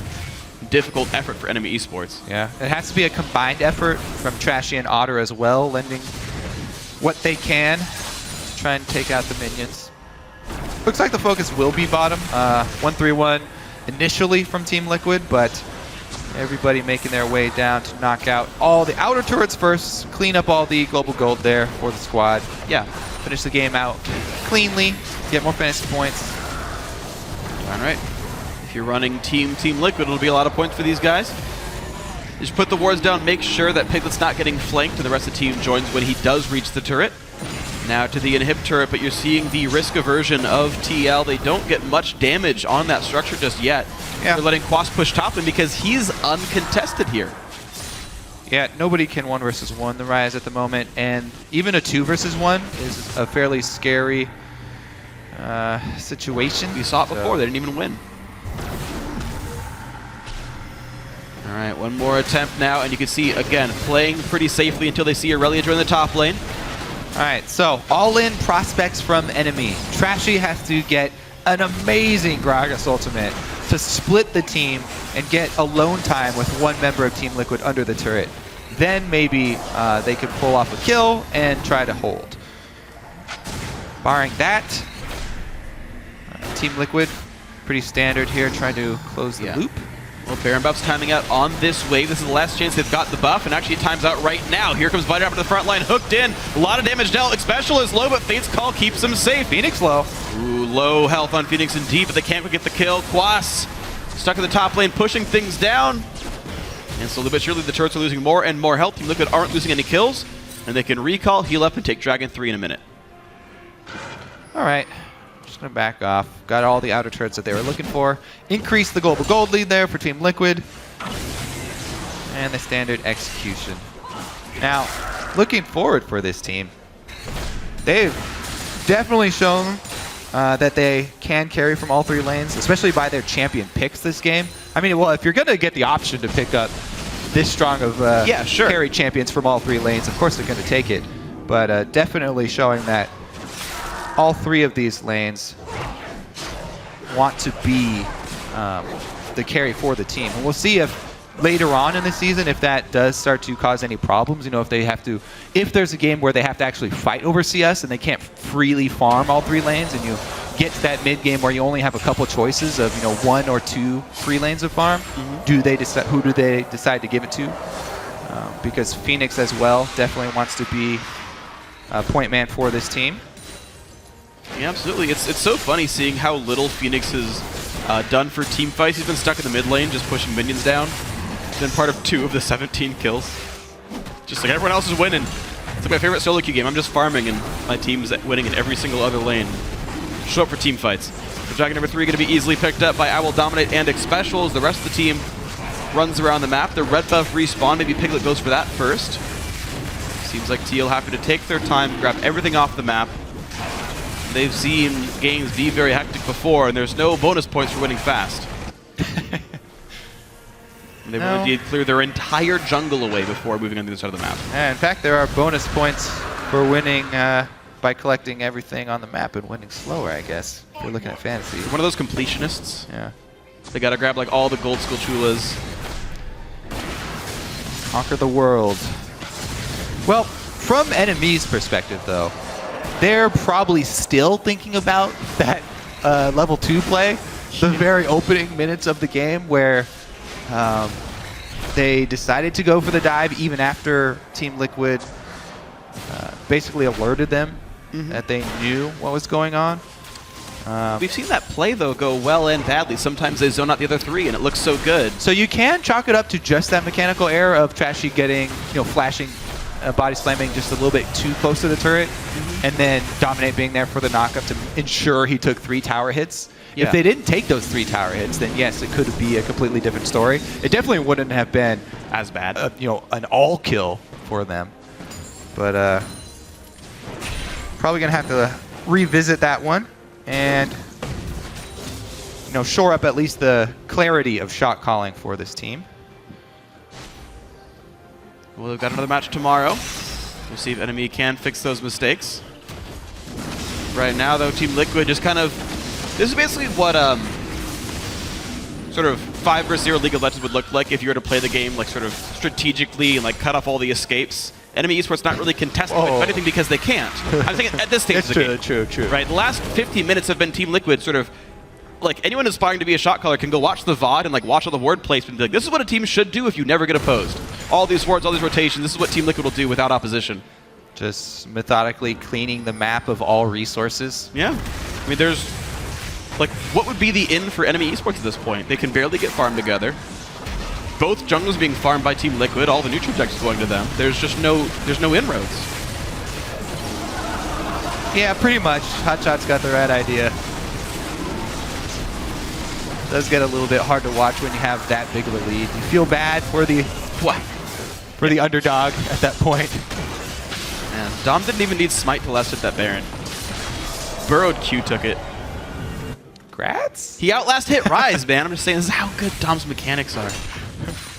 difficult effort for NME Esports. Yeah, it has to be a combined effort from Trashy and Otter as well, lending what they can to try and take out the minions. Looks like the focus will be bottom. 1-3-1 initially from Team Liquid, but everybody making their way down to knock out all the outer turrets first, clean up all the global gold there for the squad. Yeah, finish the game out cleanly, get more fantasy points. All right. If you're running Team Liquid, it'll be a lot of points for these guys. Just put the wards down, make sure that Piglet's not getting flanked, and the rest of the team joins when he does reach the turret. Now to the inhib turret, but you're seeing the risk aversion of TL. They don't get much damage on that structure just yet. Yeah. They're letting Quas push top lane because he's uncontested here. Yeah, nobody can 1 versus 1 the Rise at the moment, and even a 2 versus 1 is a fairly scary situation. We saw it before, they didn't even win. All right, one more attempt now, and you can see, again, playing pretty safely until they see Aurelia join the top lane. All right, so all-in prospects from NME. Trashy has to get an amazing Gragas ultimate to split the team and get alone time with 1 member of Team Liquid under the turret. Then maybe they could pull off a kill and try to hold. Barring that, Team Liquid, pretty standard here, trying to close the loop. Well, Baron buff's timing out on this wave. This is the last chance they've got the buff, and actually it times out right now. Here comes Vital up to the front line, hooked in. A lot of damage dealt. Special is low, but Fate's call keeps him safe. Phoenix low. Ooh, low health on Phoenix indeed, but they can't get the kill. Quas stuck in the top lane, pushing things down. And slowly but surely, the turrets are losing more and more health. Team Liquid aren't losing any kills, and they can recall, heal up, and take Dragon 3 in a minute. All right. Just going to back off. Got all the outer turrets that they were looking for. Increase the global gold lead there for Team Liquid. And the standard execution. Now, looking forward for this team, they've definitely shown that they can carry from all 3 lanes, especially by their champion picks this game. I mean, well, if you're going to get the option to pick up this strong of carry champions from all 3 lanes, of course they're going to take it. But definitely showing that all 3 of these lanes want to be the carry for the team. And we'll see if later on in the season, if that does start to cause any problems, you know, if there's a game where they have to actually fight over CS and they can't freely farm all 3 lanes, and you get to that mid game where you only have a couple choices of, you know, 1 or 2 free lanes of farm, who do they decide to give it to? Because Phoenix as well definitely wants to be a point man for this team. Yeah, absolutely. It's so funny seeing how little Phoenix has done for team fights. He's been stuck in the mid lane, just pushing minions down. He's been part of 2 of the 17 kills. Just like everyone else is winning. It's like my favorite solo queue game. I'm just farming and my team's winning in every single other lane. Show up for team fights. So Dragon number 3 going to be easily picked up by I Will Dominate and Xpecial as the rest of the team runs around the map. The red buff respawn. Maybe Piglet goes for that first. Seems like Teal happy to take their time, grab everything off the map. They've seen games be very hectic before, and there's no bonus points for winning fast. They want to clear their entire jungle away before moving on the other side of the map. Yeah, in fact, there are bonus points for winning by collecting everything on the map and winning slower, I guess, if you're looking at fantasy. One of those completionists. Yeah. They got to grab like all the gold skill chulas. Conquer the world. Well, from NME's perspective, though, they're probably still thinking about that level 2 play, the very opening minutes of the game where they decided to go for the dive even after Team Liquid basically alerted them that they knew what was going on. We've seen that play, though, go well and badly. Sometimes they zone out the other 3, and it looks so good. So you can chalk it up to just that mechanical error of Trashy getting, flashing, body slamming just a little bit too close to the turret, and then Dominate being there for the knockup to ensure he took 3 tower hits. Yeah. If they didn't take those 3 tower hits, then yes, it could be a completely different story. It definitely wouldn't have been as bad, an all kill for them. But probably gonna have to revisit that one and shore up at least the clarity of shot calling for this team. Well, they've got another match tomorrow. We'll see if NME can fix those mistakes. Right now, though, Team Liquid just kind of... This is basically what sort of 5 vs 0 League of Legends would look like if you were to play the game like sort of strategically and like cut off all the escapes. NME Esports not really contesting anything because they can't. I'm saying at this stage of the game. True. Right, the last 50 minutes have been Team Liquid sort of like anyone aspiring to be a shot caller can go watch the VOD and like watch all the ward placement and be like, this is what a team should do if you never get opposed. All these wards, all these rotations, this is what Team Liquid will do without opposition. Just methodically cleaning the map of all resources. Yeah. I mean, there's like, what would be the in for NME Esports at this point? They can barely get farmed together. Both jungles being farmed by Team Liquid, all the neutral objectives going to them. There's no inroads. Yeah, pretty much. Hotshot's got the right idea. Does get a little bit hard to watch when you have that big of a lead. You feel bad for the the underdog at that point. Man, Dom didn't even need Smite to last hit that Baron. Burrowed Q took it. Grats? He outlast hit Rise, man. I'm just saying this is how good Dom's mechanics are.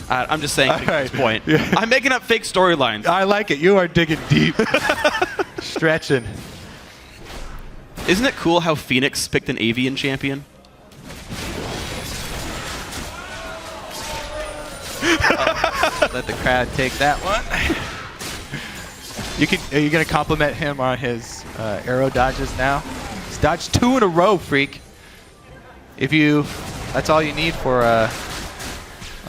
I'm just saying at this point. Yeah. I'm making up fake storylines. I like it. You are digging deep. Stretching. Isn't it cool how Phoenix picked an Avian champion? Let the crowd take that one. Are you going to compliment him on his arrow dodges now? He's dodged 2 in a row, freak. That's all you need for a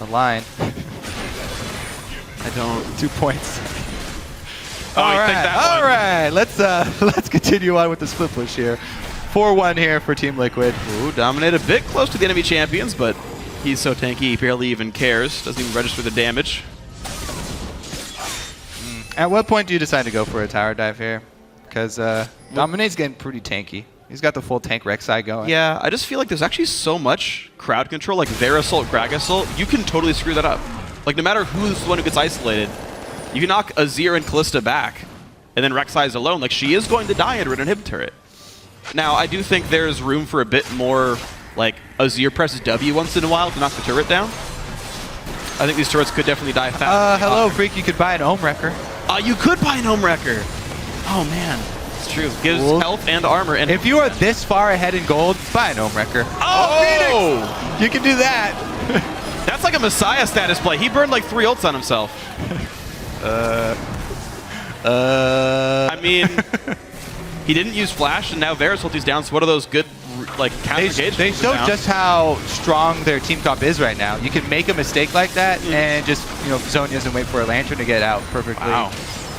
line. I don't. 2 points. Oh, all right. Let's continue on with the split push here. 4-1 here for Team Liquid. Ooh, Dominate a bit close to the enemy champions, but he's so tanky he barely even cares. Doesn't even register the damage. At what point do you decide to go for a tower dive here? Because Dominate's getting pretty tanky. He's got the full tank Rek'Sai going. Yeah, I just feel like there's actually so much crowd control, like their assault, Greg assault, you can totally screw that up. Like no matter who's the one who gets isolated, you can knock Azir and Kalista back, and then Rek'Sai is alone. Like she is going to die under an inhib turret. Now I do think there's room for a bit more, like Azir presses W once in a while to knock the turret down. I think these turrets could definitely die fast. Hello, freak. You could buy an Ohm Wrecker. You could buy an Ohm Wrecker. Oh man. It's true. Gives health and armor. And if you are this far ahead in gold, buy an Ohm Wrecker. Oh! Phoenix! You can do that. That's like a Messiah status play. He burned like 3 ults on himself. I mean, he didn't use Flash, and now Varus ulti's down, so what are those good like counter engagements? They show just how strong their team comp is right now. You can make a mistake like that and just, zone and wait for a Lantern to get out perfectly. Wow.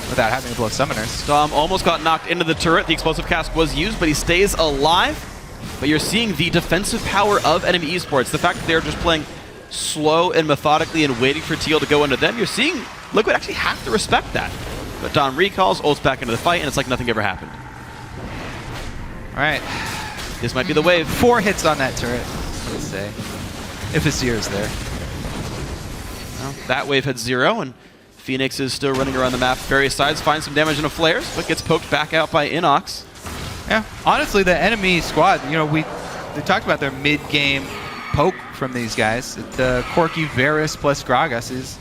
Without having to blow summoners. Dom almost got knocked into the turret. The explosive cask was used, but he stays alive. But you're seeing the defensive power of NME Esports. The fact that they're just playing slow and methodically and waiting for Teal to go into them. You're seeing Liquid actually have to respect that. But Dom recalls, ults back into the fight, and it's like nothing ever happened. All right. This might be the wave. 4 hits on that turret, let's say. If Azir is there. Well, that wave had 0, and Phoenix is still running around the map. Various sides find some damage into flares, but gets poked back out by Inox. Yeah, honestly, the enemy squad, they talked about their mid-game poke from these guys. The Corki, Varus plus Gragas is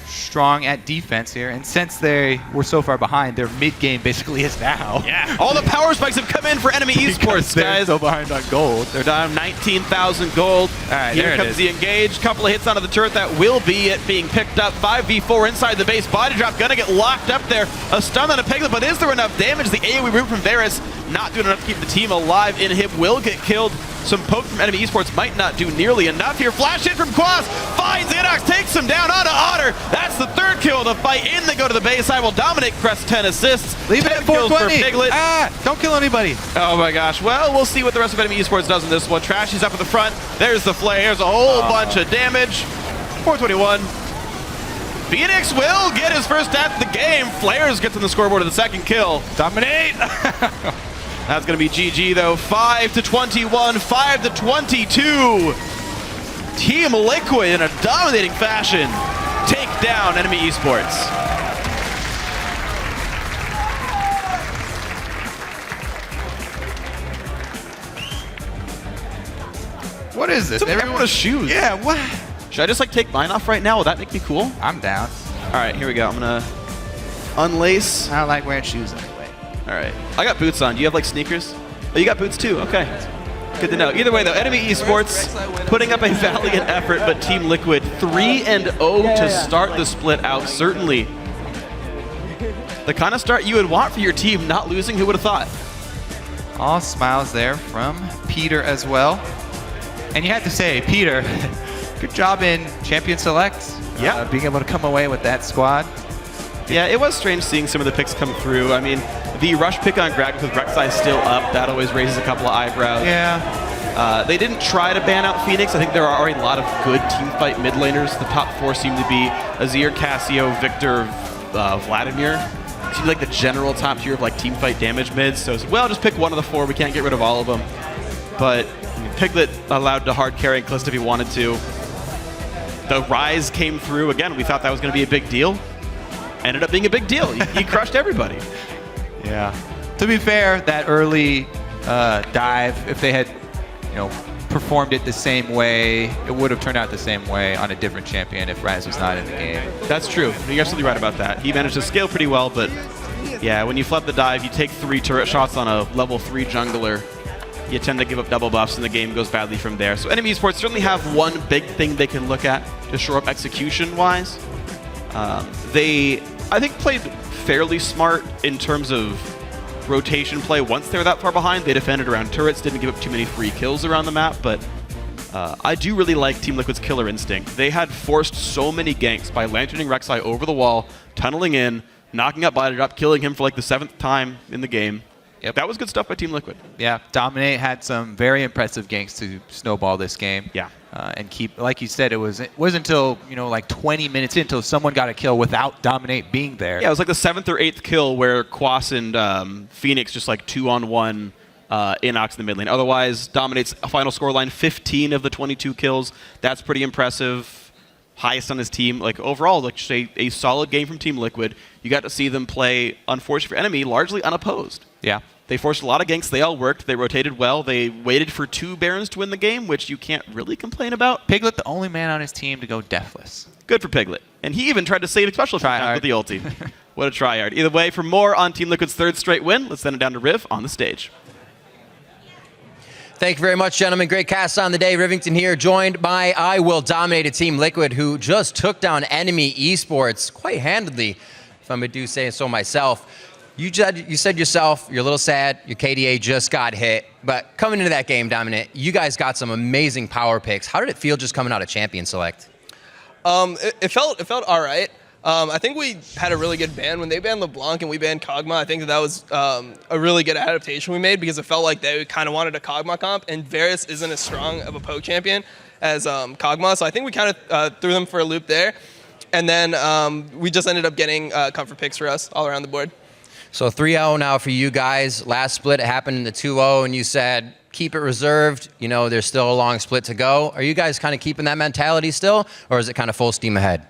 strong at defense here, and since they were so far behind, their mid-game basically is now. Yeah, all the power spikes have come in for NME Esports, they're guys. so behind on gold. They're down 19,000 gold. All right, here there it comes is. the engage. Couple of hits onto the turret. That will be it being picked up. 5v4 inside the base. Body drop gonna get locked up there. A stun on a Piglet, but is there enough damage? The AoE root from Varus not doing enough to keep the team alive. Inhib will get killed. Some poke from NME Esports might not do nearly enough here. Flash hit from Quas. Finds Inox, takes him down onto Otter. That's the third kill of the fight in. They go to the base side. Will dominate Crest 10 assists. Leave it at 10 kills for 420. Piglet. Don't kill anybody. Oh my gosh. Well, we'll see what the rest of NME Esports does in this one. Trashy's up at the front. There's the flare. There's a whole bunch of damage. 421. Phoenix will get his first death of the game. Flares gets on the scoreboard of the second kill. Dominate. That's going to be GG though. 5-21, 5-22. Team Liquid in a dominating fashion take down NME Esports. What is this? Everyone has shoes. Yeah, what? Should I just like take mine off right now? Will that make me cool? I'm down. All right, here we go. I'm going to unlace. I don't like wearing shoes anyway. All right. I got boots on. Do you have like sneakers? Oh, you got boots too. Okay. Good to know. Either way, though, NME Esports putting up a valiant effort, but Team Liquid 3-0 to start the split out. Certainly the kind of start you would want for your team, not losing. Who would have thought? All smiles there from Peter as well. And you have to say, Peter, good job in Champion Select. Yeah. Being able to come away with that squad. Yeah, it was strange seeing some of the picks come through. I mean, the rush pick on Greg with Rek'Sai still up, that always raises a couple of eyebrows. Yeah. They didn't try to ban out Phoenix. I think there are a lot of good teamfight mid laners. The top four seem to be Azir, Cassio, Victor, Vladimir. Seems like the general top tier of like teamfight damage mids. So, well, just pick one of the four. We can't get rid of all of them. But Piglet allowed to hard carry Calista if he wanted to. The Rise came through. Again, we thought that was going to be a big deal. Ended up being a big deal. He crushed everybody. Yeah. To be fair, that early dive, if they had, performed it the same way, it would have turned out the same way on a different champion if Rise was not in the game. That's true. You're absolutely right about that. He managed to scale pretty well, but yeah, when you flood the dive, you take 3 turret shots on a level 3 jungler, you tend to give up double buffs, and the game goes badly from there. So NME Esports certainly have one big thing they can look at to shore up execution-wise. They, I think, played fairly smart in terms of rotation play. Once they were that far behind, they defended around turrets, didn't give up too many free kills around the map, but I do really like Team Liquid's killer instinct. They had forced so many ganks by lanterning Rek'Sai over the wall, tunneling in, knocking up Body Drop, killing him for like the 7th time in the game. Yep. That was good stuff by Team Liquid. Yeah, Dominate had some very impressive ganks to snowball this game. Yeah. And keep, like you said, it wasn't until, like 20 minutes in until someone got a kill without Dominate being there. Yeah, it was like the 7th or 8th kill where Quas and Phoenix just like 2-on-1 Inox in the mid lane. Otherwise, Dominate's final scoreline, 15 of the 22 kills. That's pretty impressive. Highest on his team. Like overall, like just a solid game from Team Liquid. You got to see them play, unfortunately for NME, largely unopposed. Yeah. They forced a lot of ganks. They all worked. They rotated well. They waited for 2 Barons to win the game, which you can't really complain about. Piglet, the only man on his team to go deathless. Good for Piglet. And he even tried to save a special tryhard with the ulti. What a tryhard. Either way, for more on Team Liquid's 3rd straight win, let's send it down to Riv on the stage. Thank you very much, gentlemen. Great cast on the day. Rivington here, joined by I Will Dominate Team Liquid, who just took down NME Esports quite handedly, if I do say so myself. You said yourself, you're a little sad, your KDA just got hit, but coming into that game, Dominant, you guys got some amazing power picks. How did it feel just coming out of Champion Select? It felt all right. I think we had a really good ban. When they banned LeBlanc and we banned Kog'Maw, I think that was a really good adaptation we made because it felt like they kind of wanted a Kog'Maw comp, and Varus isn't as strong of a poke champion as Kog'Maw, so I think we kind of threw them for a loop there. And then we just ended up getting comfort picks for us all around the board. So 3-0 now for you guys. Last split, it happened in the 2-0, and you said, keep it reserved. There's still a long split to go. Are you guys kind of keeping that mentality still, or is it kind of full steam ahead?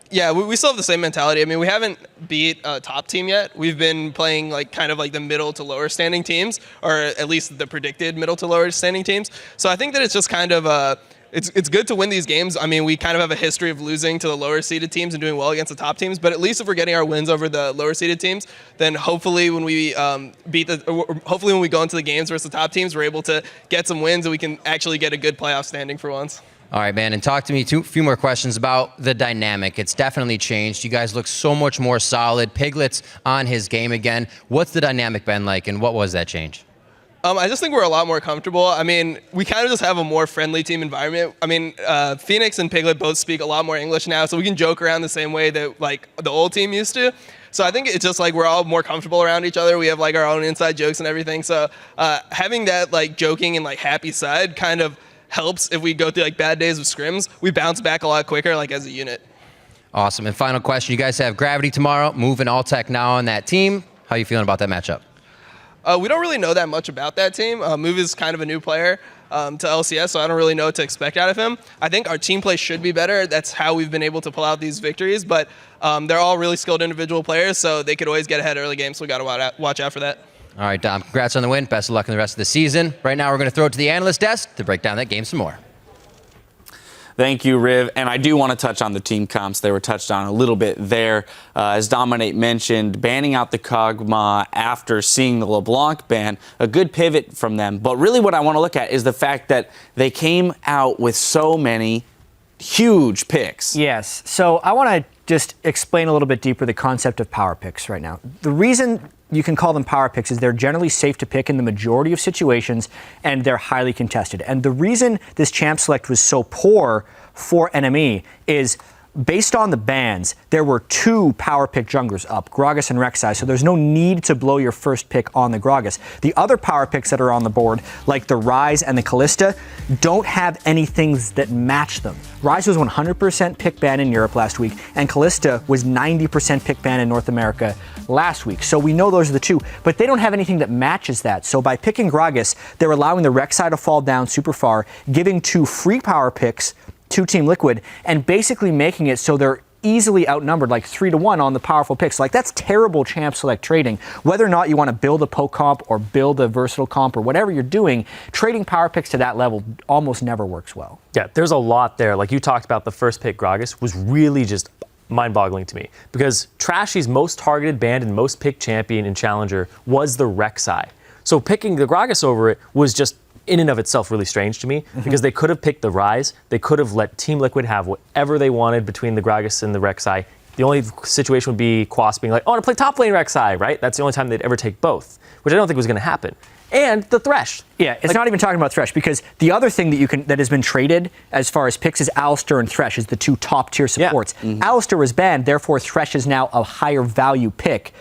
Yeah, we still have the same mentality. I mean, we haven't beat a top team yet. We've been playing like kind of like the middle to lower standing teams, or at least the predicted middle to lower standing teams. So I think that it's just kind of it's good to win these games. I mean, we kind of have a history of losing to the lower seeded teams and doing well against the top teams. But at least if we're getting our wins over the lower seeded teams, then hopefully when we hopefully when we go into the games versus the top teams, we're able to get some wins and we can actually get a good playoff standing for once. All right, man, and talk to me a few more questions about the dynamic. It's definitely changed. You guys look so much more solid. Piglet's on his game again. What's the dynamic been like, and what was that change? I just think we're a lot more comfortable. I mean, we kind of just have a more friendly team environment. I mean, Phoenix and Piglet both speak a lot more English now, so we can joke around the same way that like the old team used to. So I think it's just like we're all more comfortable around each other. We have like our own inside jokes and everything. So having that like joking and like happy side kind of helps if we go through like bad days of scrims. We bounce back a lot quicker like as a unit. Awesome. And final question, you guys have Gravity tomorrow, Move and Alltech now on that team. How are you feeling about that matchup? We don't really know that much about that team. Move is kind of a new player to LCS, so I don't really know what to expect out of him. I think our team play should be better. That's how we've been able to pull out these victories, but they're all really skilled individual players, so they could always get ahead early games, so we got to watch out for that. All right, Dom, congrats on the win. Best of luck in the rest of the season. Right now, we're going to throw it to the analyst desk to break down that game some more. Thank you, Riv. And I do want to touch on the team comps. They were touched on a little bit there. As Dominate mentioned, banning out the Kog'Maw after seeing the LeBlanc ban, a good pivot from them. But really what I want to look at is the fact that they came out with so many huge picks. Yes. So I want to just explain a little bit deeper the concept of power picks right now. The reason you can call them power picks is they're generally safe to pick in the majority of situations, and they're highly contested. And the reason this champ select was so poor for NME is based on the bans, there were 2 power pick junglers up, Gragas and Rek'Sai, so there's no need to blow your first pick on the Gragas. The other power picks that are on the board, like the Ryze and the Kalista, don't have any things that match them. Ryze was 100% pick ban in Europe last week, and Kalista was 90% pick ban in North America last week. So we know those are the 2, but they don't have anything that matches that. So by picking Gragas, they're allowing the Rek'Sai to fall down super far, giving 2 free power picks to Team Liquid, and basically making it so they're easily outnumbered, like 3-1 on the powerful picks. Like, that's terrible champ select trading. Whether or not you want to build a poke comp or build a versatile comp or whatever you're doing, trading power picks to that level almost never works well. Yeah, there's a lot there. Like you talked about, the first pick Gragas was really just mind-boggling to me, because Trashy's most targeted banned and most picked champion in Challenger was the Rek'Sai. So picking the Gragas over it was just in and of itself really strange to me, because they could have picked the Ryze. They could have let Team Liquid have whatever they wanted between the Gragas and the Rek'Sai. The only situation would be Quas being like, oh, I want to play top lane Rek'Sai, right? That's the only time they'd ever take both, which I don't think was going to happen. And the Thresh. Yeah, it's not even talking about Thresh, because the other thing that has been traded as far as picks is Alistar and Thresh is the 2 top tier supports. Yeah. Alistar was banned, therefore Thresh is now a higher value pick.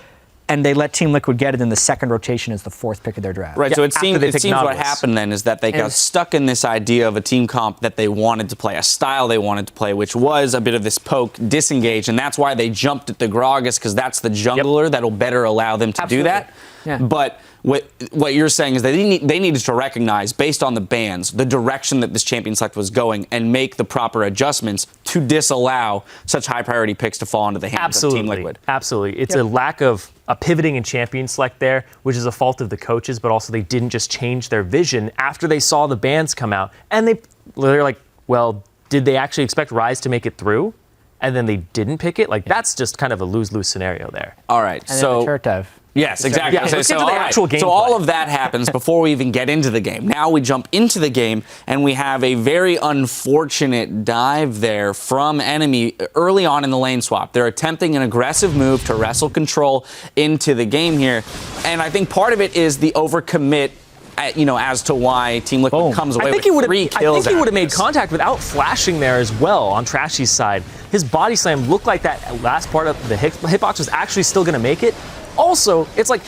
And they let Team Liquid get it in the second rotation as the 4th pick of their draft. Right, so it seems what happened then is that they got stuck in this idea of a team comp that they wanted to play, a style they wanted to play, which was a bit of this poke disengage, and that's why they jumped at the Gragas, because that's the jungler that'll better allow them to do that. Yeah. But what you're saying is that they needed to recognize, based on the bans, the direction that this champion select was going and make the proper adjustments to disallow such high priority picks to fall into the hands of Team Liquid. Absolutely. It's a lack of a pivoting in champion select there, which is a fault of the coaches, but also they didn't just change their vision after they saw the bans come out. And they're like, well, did they actually expect Ryze to make it through? And then they didn't pick it? Like, that's just kind of a lose-lose scenario there. All right, and so... Yes, exactly. Yeah, let's get to the actual game. So all of that happens before we even get into the game. Now we jump into the game, and we have a very unfortunate dive there from NME early on in the lane swap. They're attempting an aggressive move to wrestle control into the game here, and I think part of it is the overcommit, as to why Team Liquid comes away with 3 kills. I think he would have made contact without flashing there as well on Trashy's side. His body slam looked like that last part of the hitbox was actually still going to make it. Also, it's like,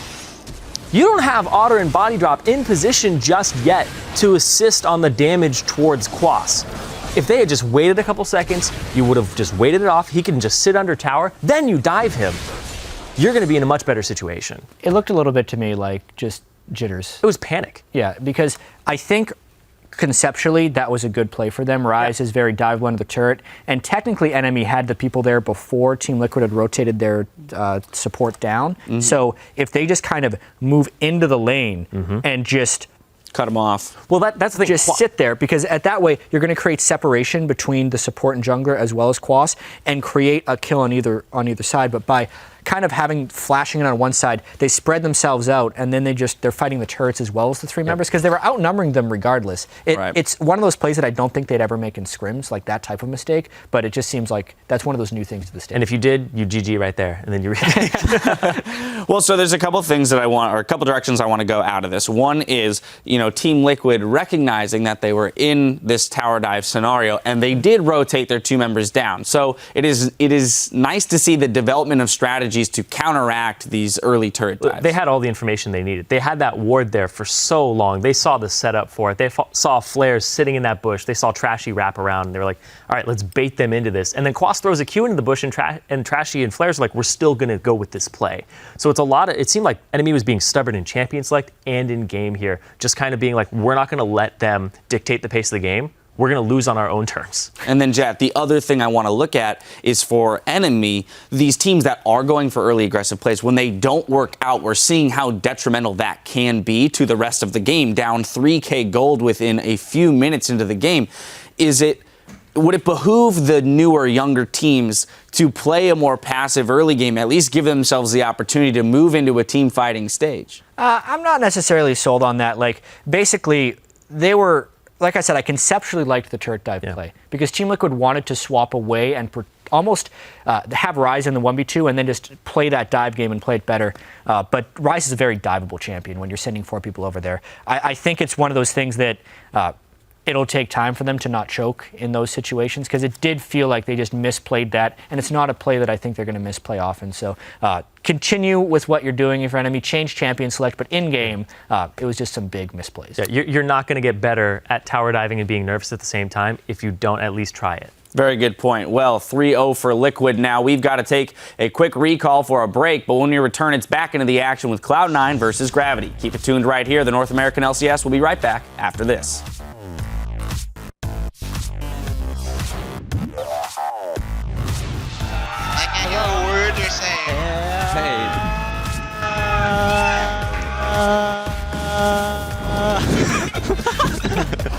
you don't have Otter and Body Drop in position just yet to assist on the damage towards Quas. If they had just waited a couple seconds, you would have just waited it off. He can just sit under tower, then you dive him. You're going to be in a much better situation. It looked a little bit to me like just jitters. It was panic. Yeah, because I think conceptually, that was a good play for them. Rise is very diveable under the turret, and technically NME had the people there before Team Liquid had rotated their support down. So if they just kind of move into the lane and just cut them off. Well, that's the thing. Just sit there, because at that way you're going to create separation between the support and jungler as well as Quas, and create a kill on either side. But by kind of flashing it on one side, they spread themselves out, and then they're fighting the turrets as well as the three members, because they were outnumbering them regardless. It's one of those plays that I don't think they'd ever make in scrims, like that type of mistake, but it just seems like that's one of those new things to the stage. And if you did, you GG right there, and then you Well, so there's a couple things that a couple directions I want to go out of this. One is, Team Liquid recognizing that they were in this tower dive scenario, and they did rotate their 2 members down. So it is nice to see the development of strategies to counteract these early turret dives. They had all the information they needed. They had that ward there for so long. They saw the setup for it. They saw flares sitting in that bush. They saw Trashy wrap around, and they were like, all right, let's bait them into this. And then Quas throws a Q into the bush, and Trashy and Flares are like, we're still going to go with this play. So it seemed like NME was being stubborn in champion select and in game here, just kind of being like, we're not going to let them dictate the pace of the game. We're going to lose on our own terms. And then, Jet, the other thing I want to look at is for NME, these teams that are going for early aggressive plays, when they don't work out, we're seeing how detrimental that can be to the rest of the game. Down 3K gold within a few minutes into the game. Would it behoove the newer, younger teams to play a more passive early game, at least give themselves the opportunity to move into a team fighting stage? I'm not necessarily sold on that. Like, basically, they were... Like I said, I conceptually liked the turret dive play, because Team Liquid wanted to swap away and almost have Rise in the 1v2 and then just play that dive game and play it better. But Rise is a very diveable champion when you're sending 4 people over there. I think it's one of those things that it'll take time for them to not choke in those situations, because it did feel like they just misplayed that, and it's not a play that I think they're going to misplay often. So continue with what you're doing if you're enemy, change champion select, but in-game, it was just some big misplays. Yeah, you're not going to get better at tower diving and being nervous at the same time if you don't at least try it. Very good point. Well, 3-0 for Liquid now. We've got to take a quick recall for a break, but when we return, it's back into the action with Cloud9 versus Gravity. Keep it tuned right here. The North American LCS will be right back after this.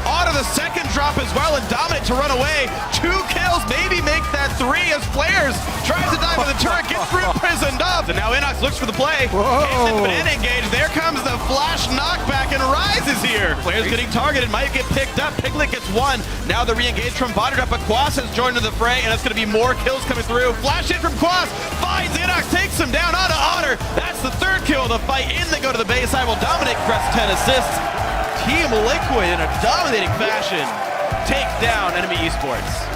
On to the second drop as well, and Dominant to run away. 2 kills, maybe make that 3 as Flares tries to dive in the turret, gets prisoned up. And now Inox looks for the play. But engaged. There comes the flash knockback, and Rise is here. Flares getting targeted, might get picked up. Piglet gets 1. Now the re-engage from Bonded up, but Quas has joined in the fray, and it's going to be more kills coming through. Flash hit from Quas, finds Inox, takes him down onto Otter. That's the 3rd kill of the fight. In they go to the base side, while Dominic crests 10 assists. Team Liquid in a dominating fashion take down NME Esports.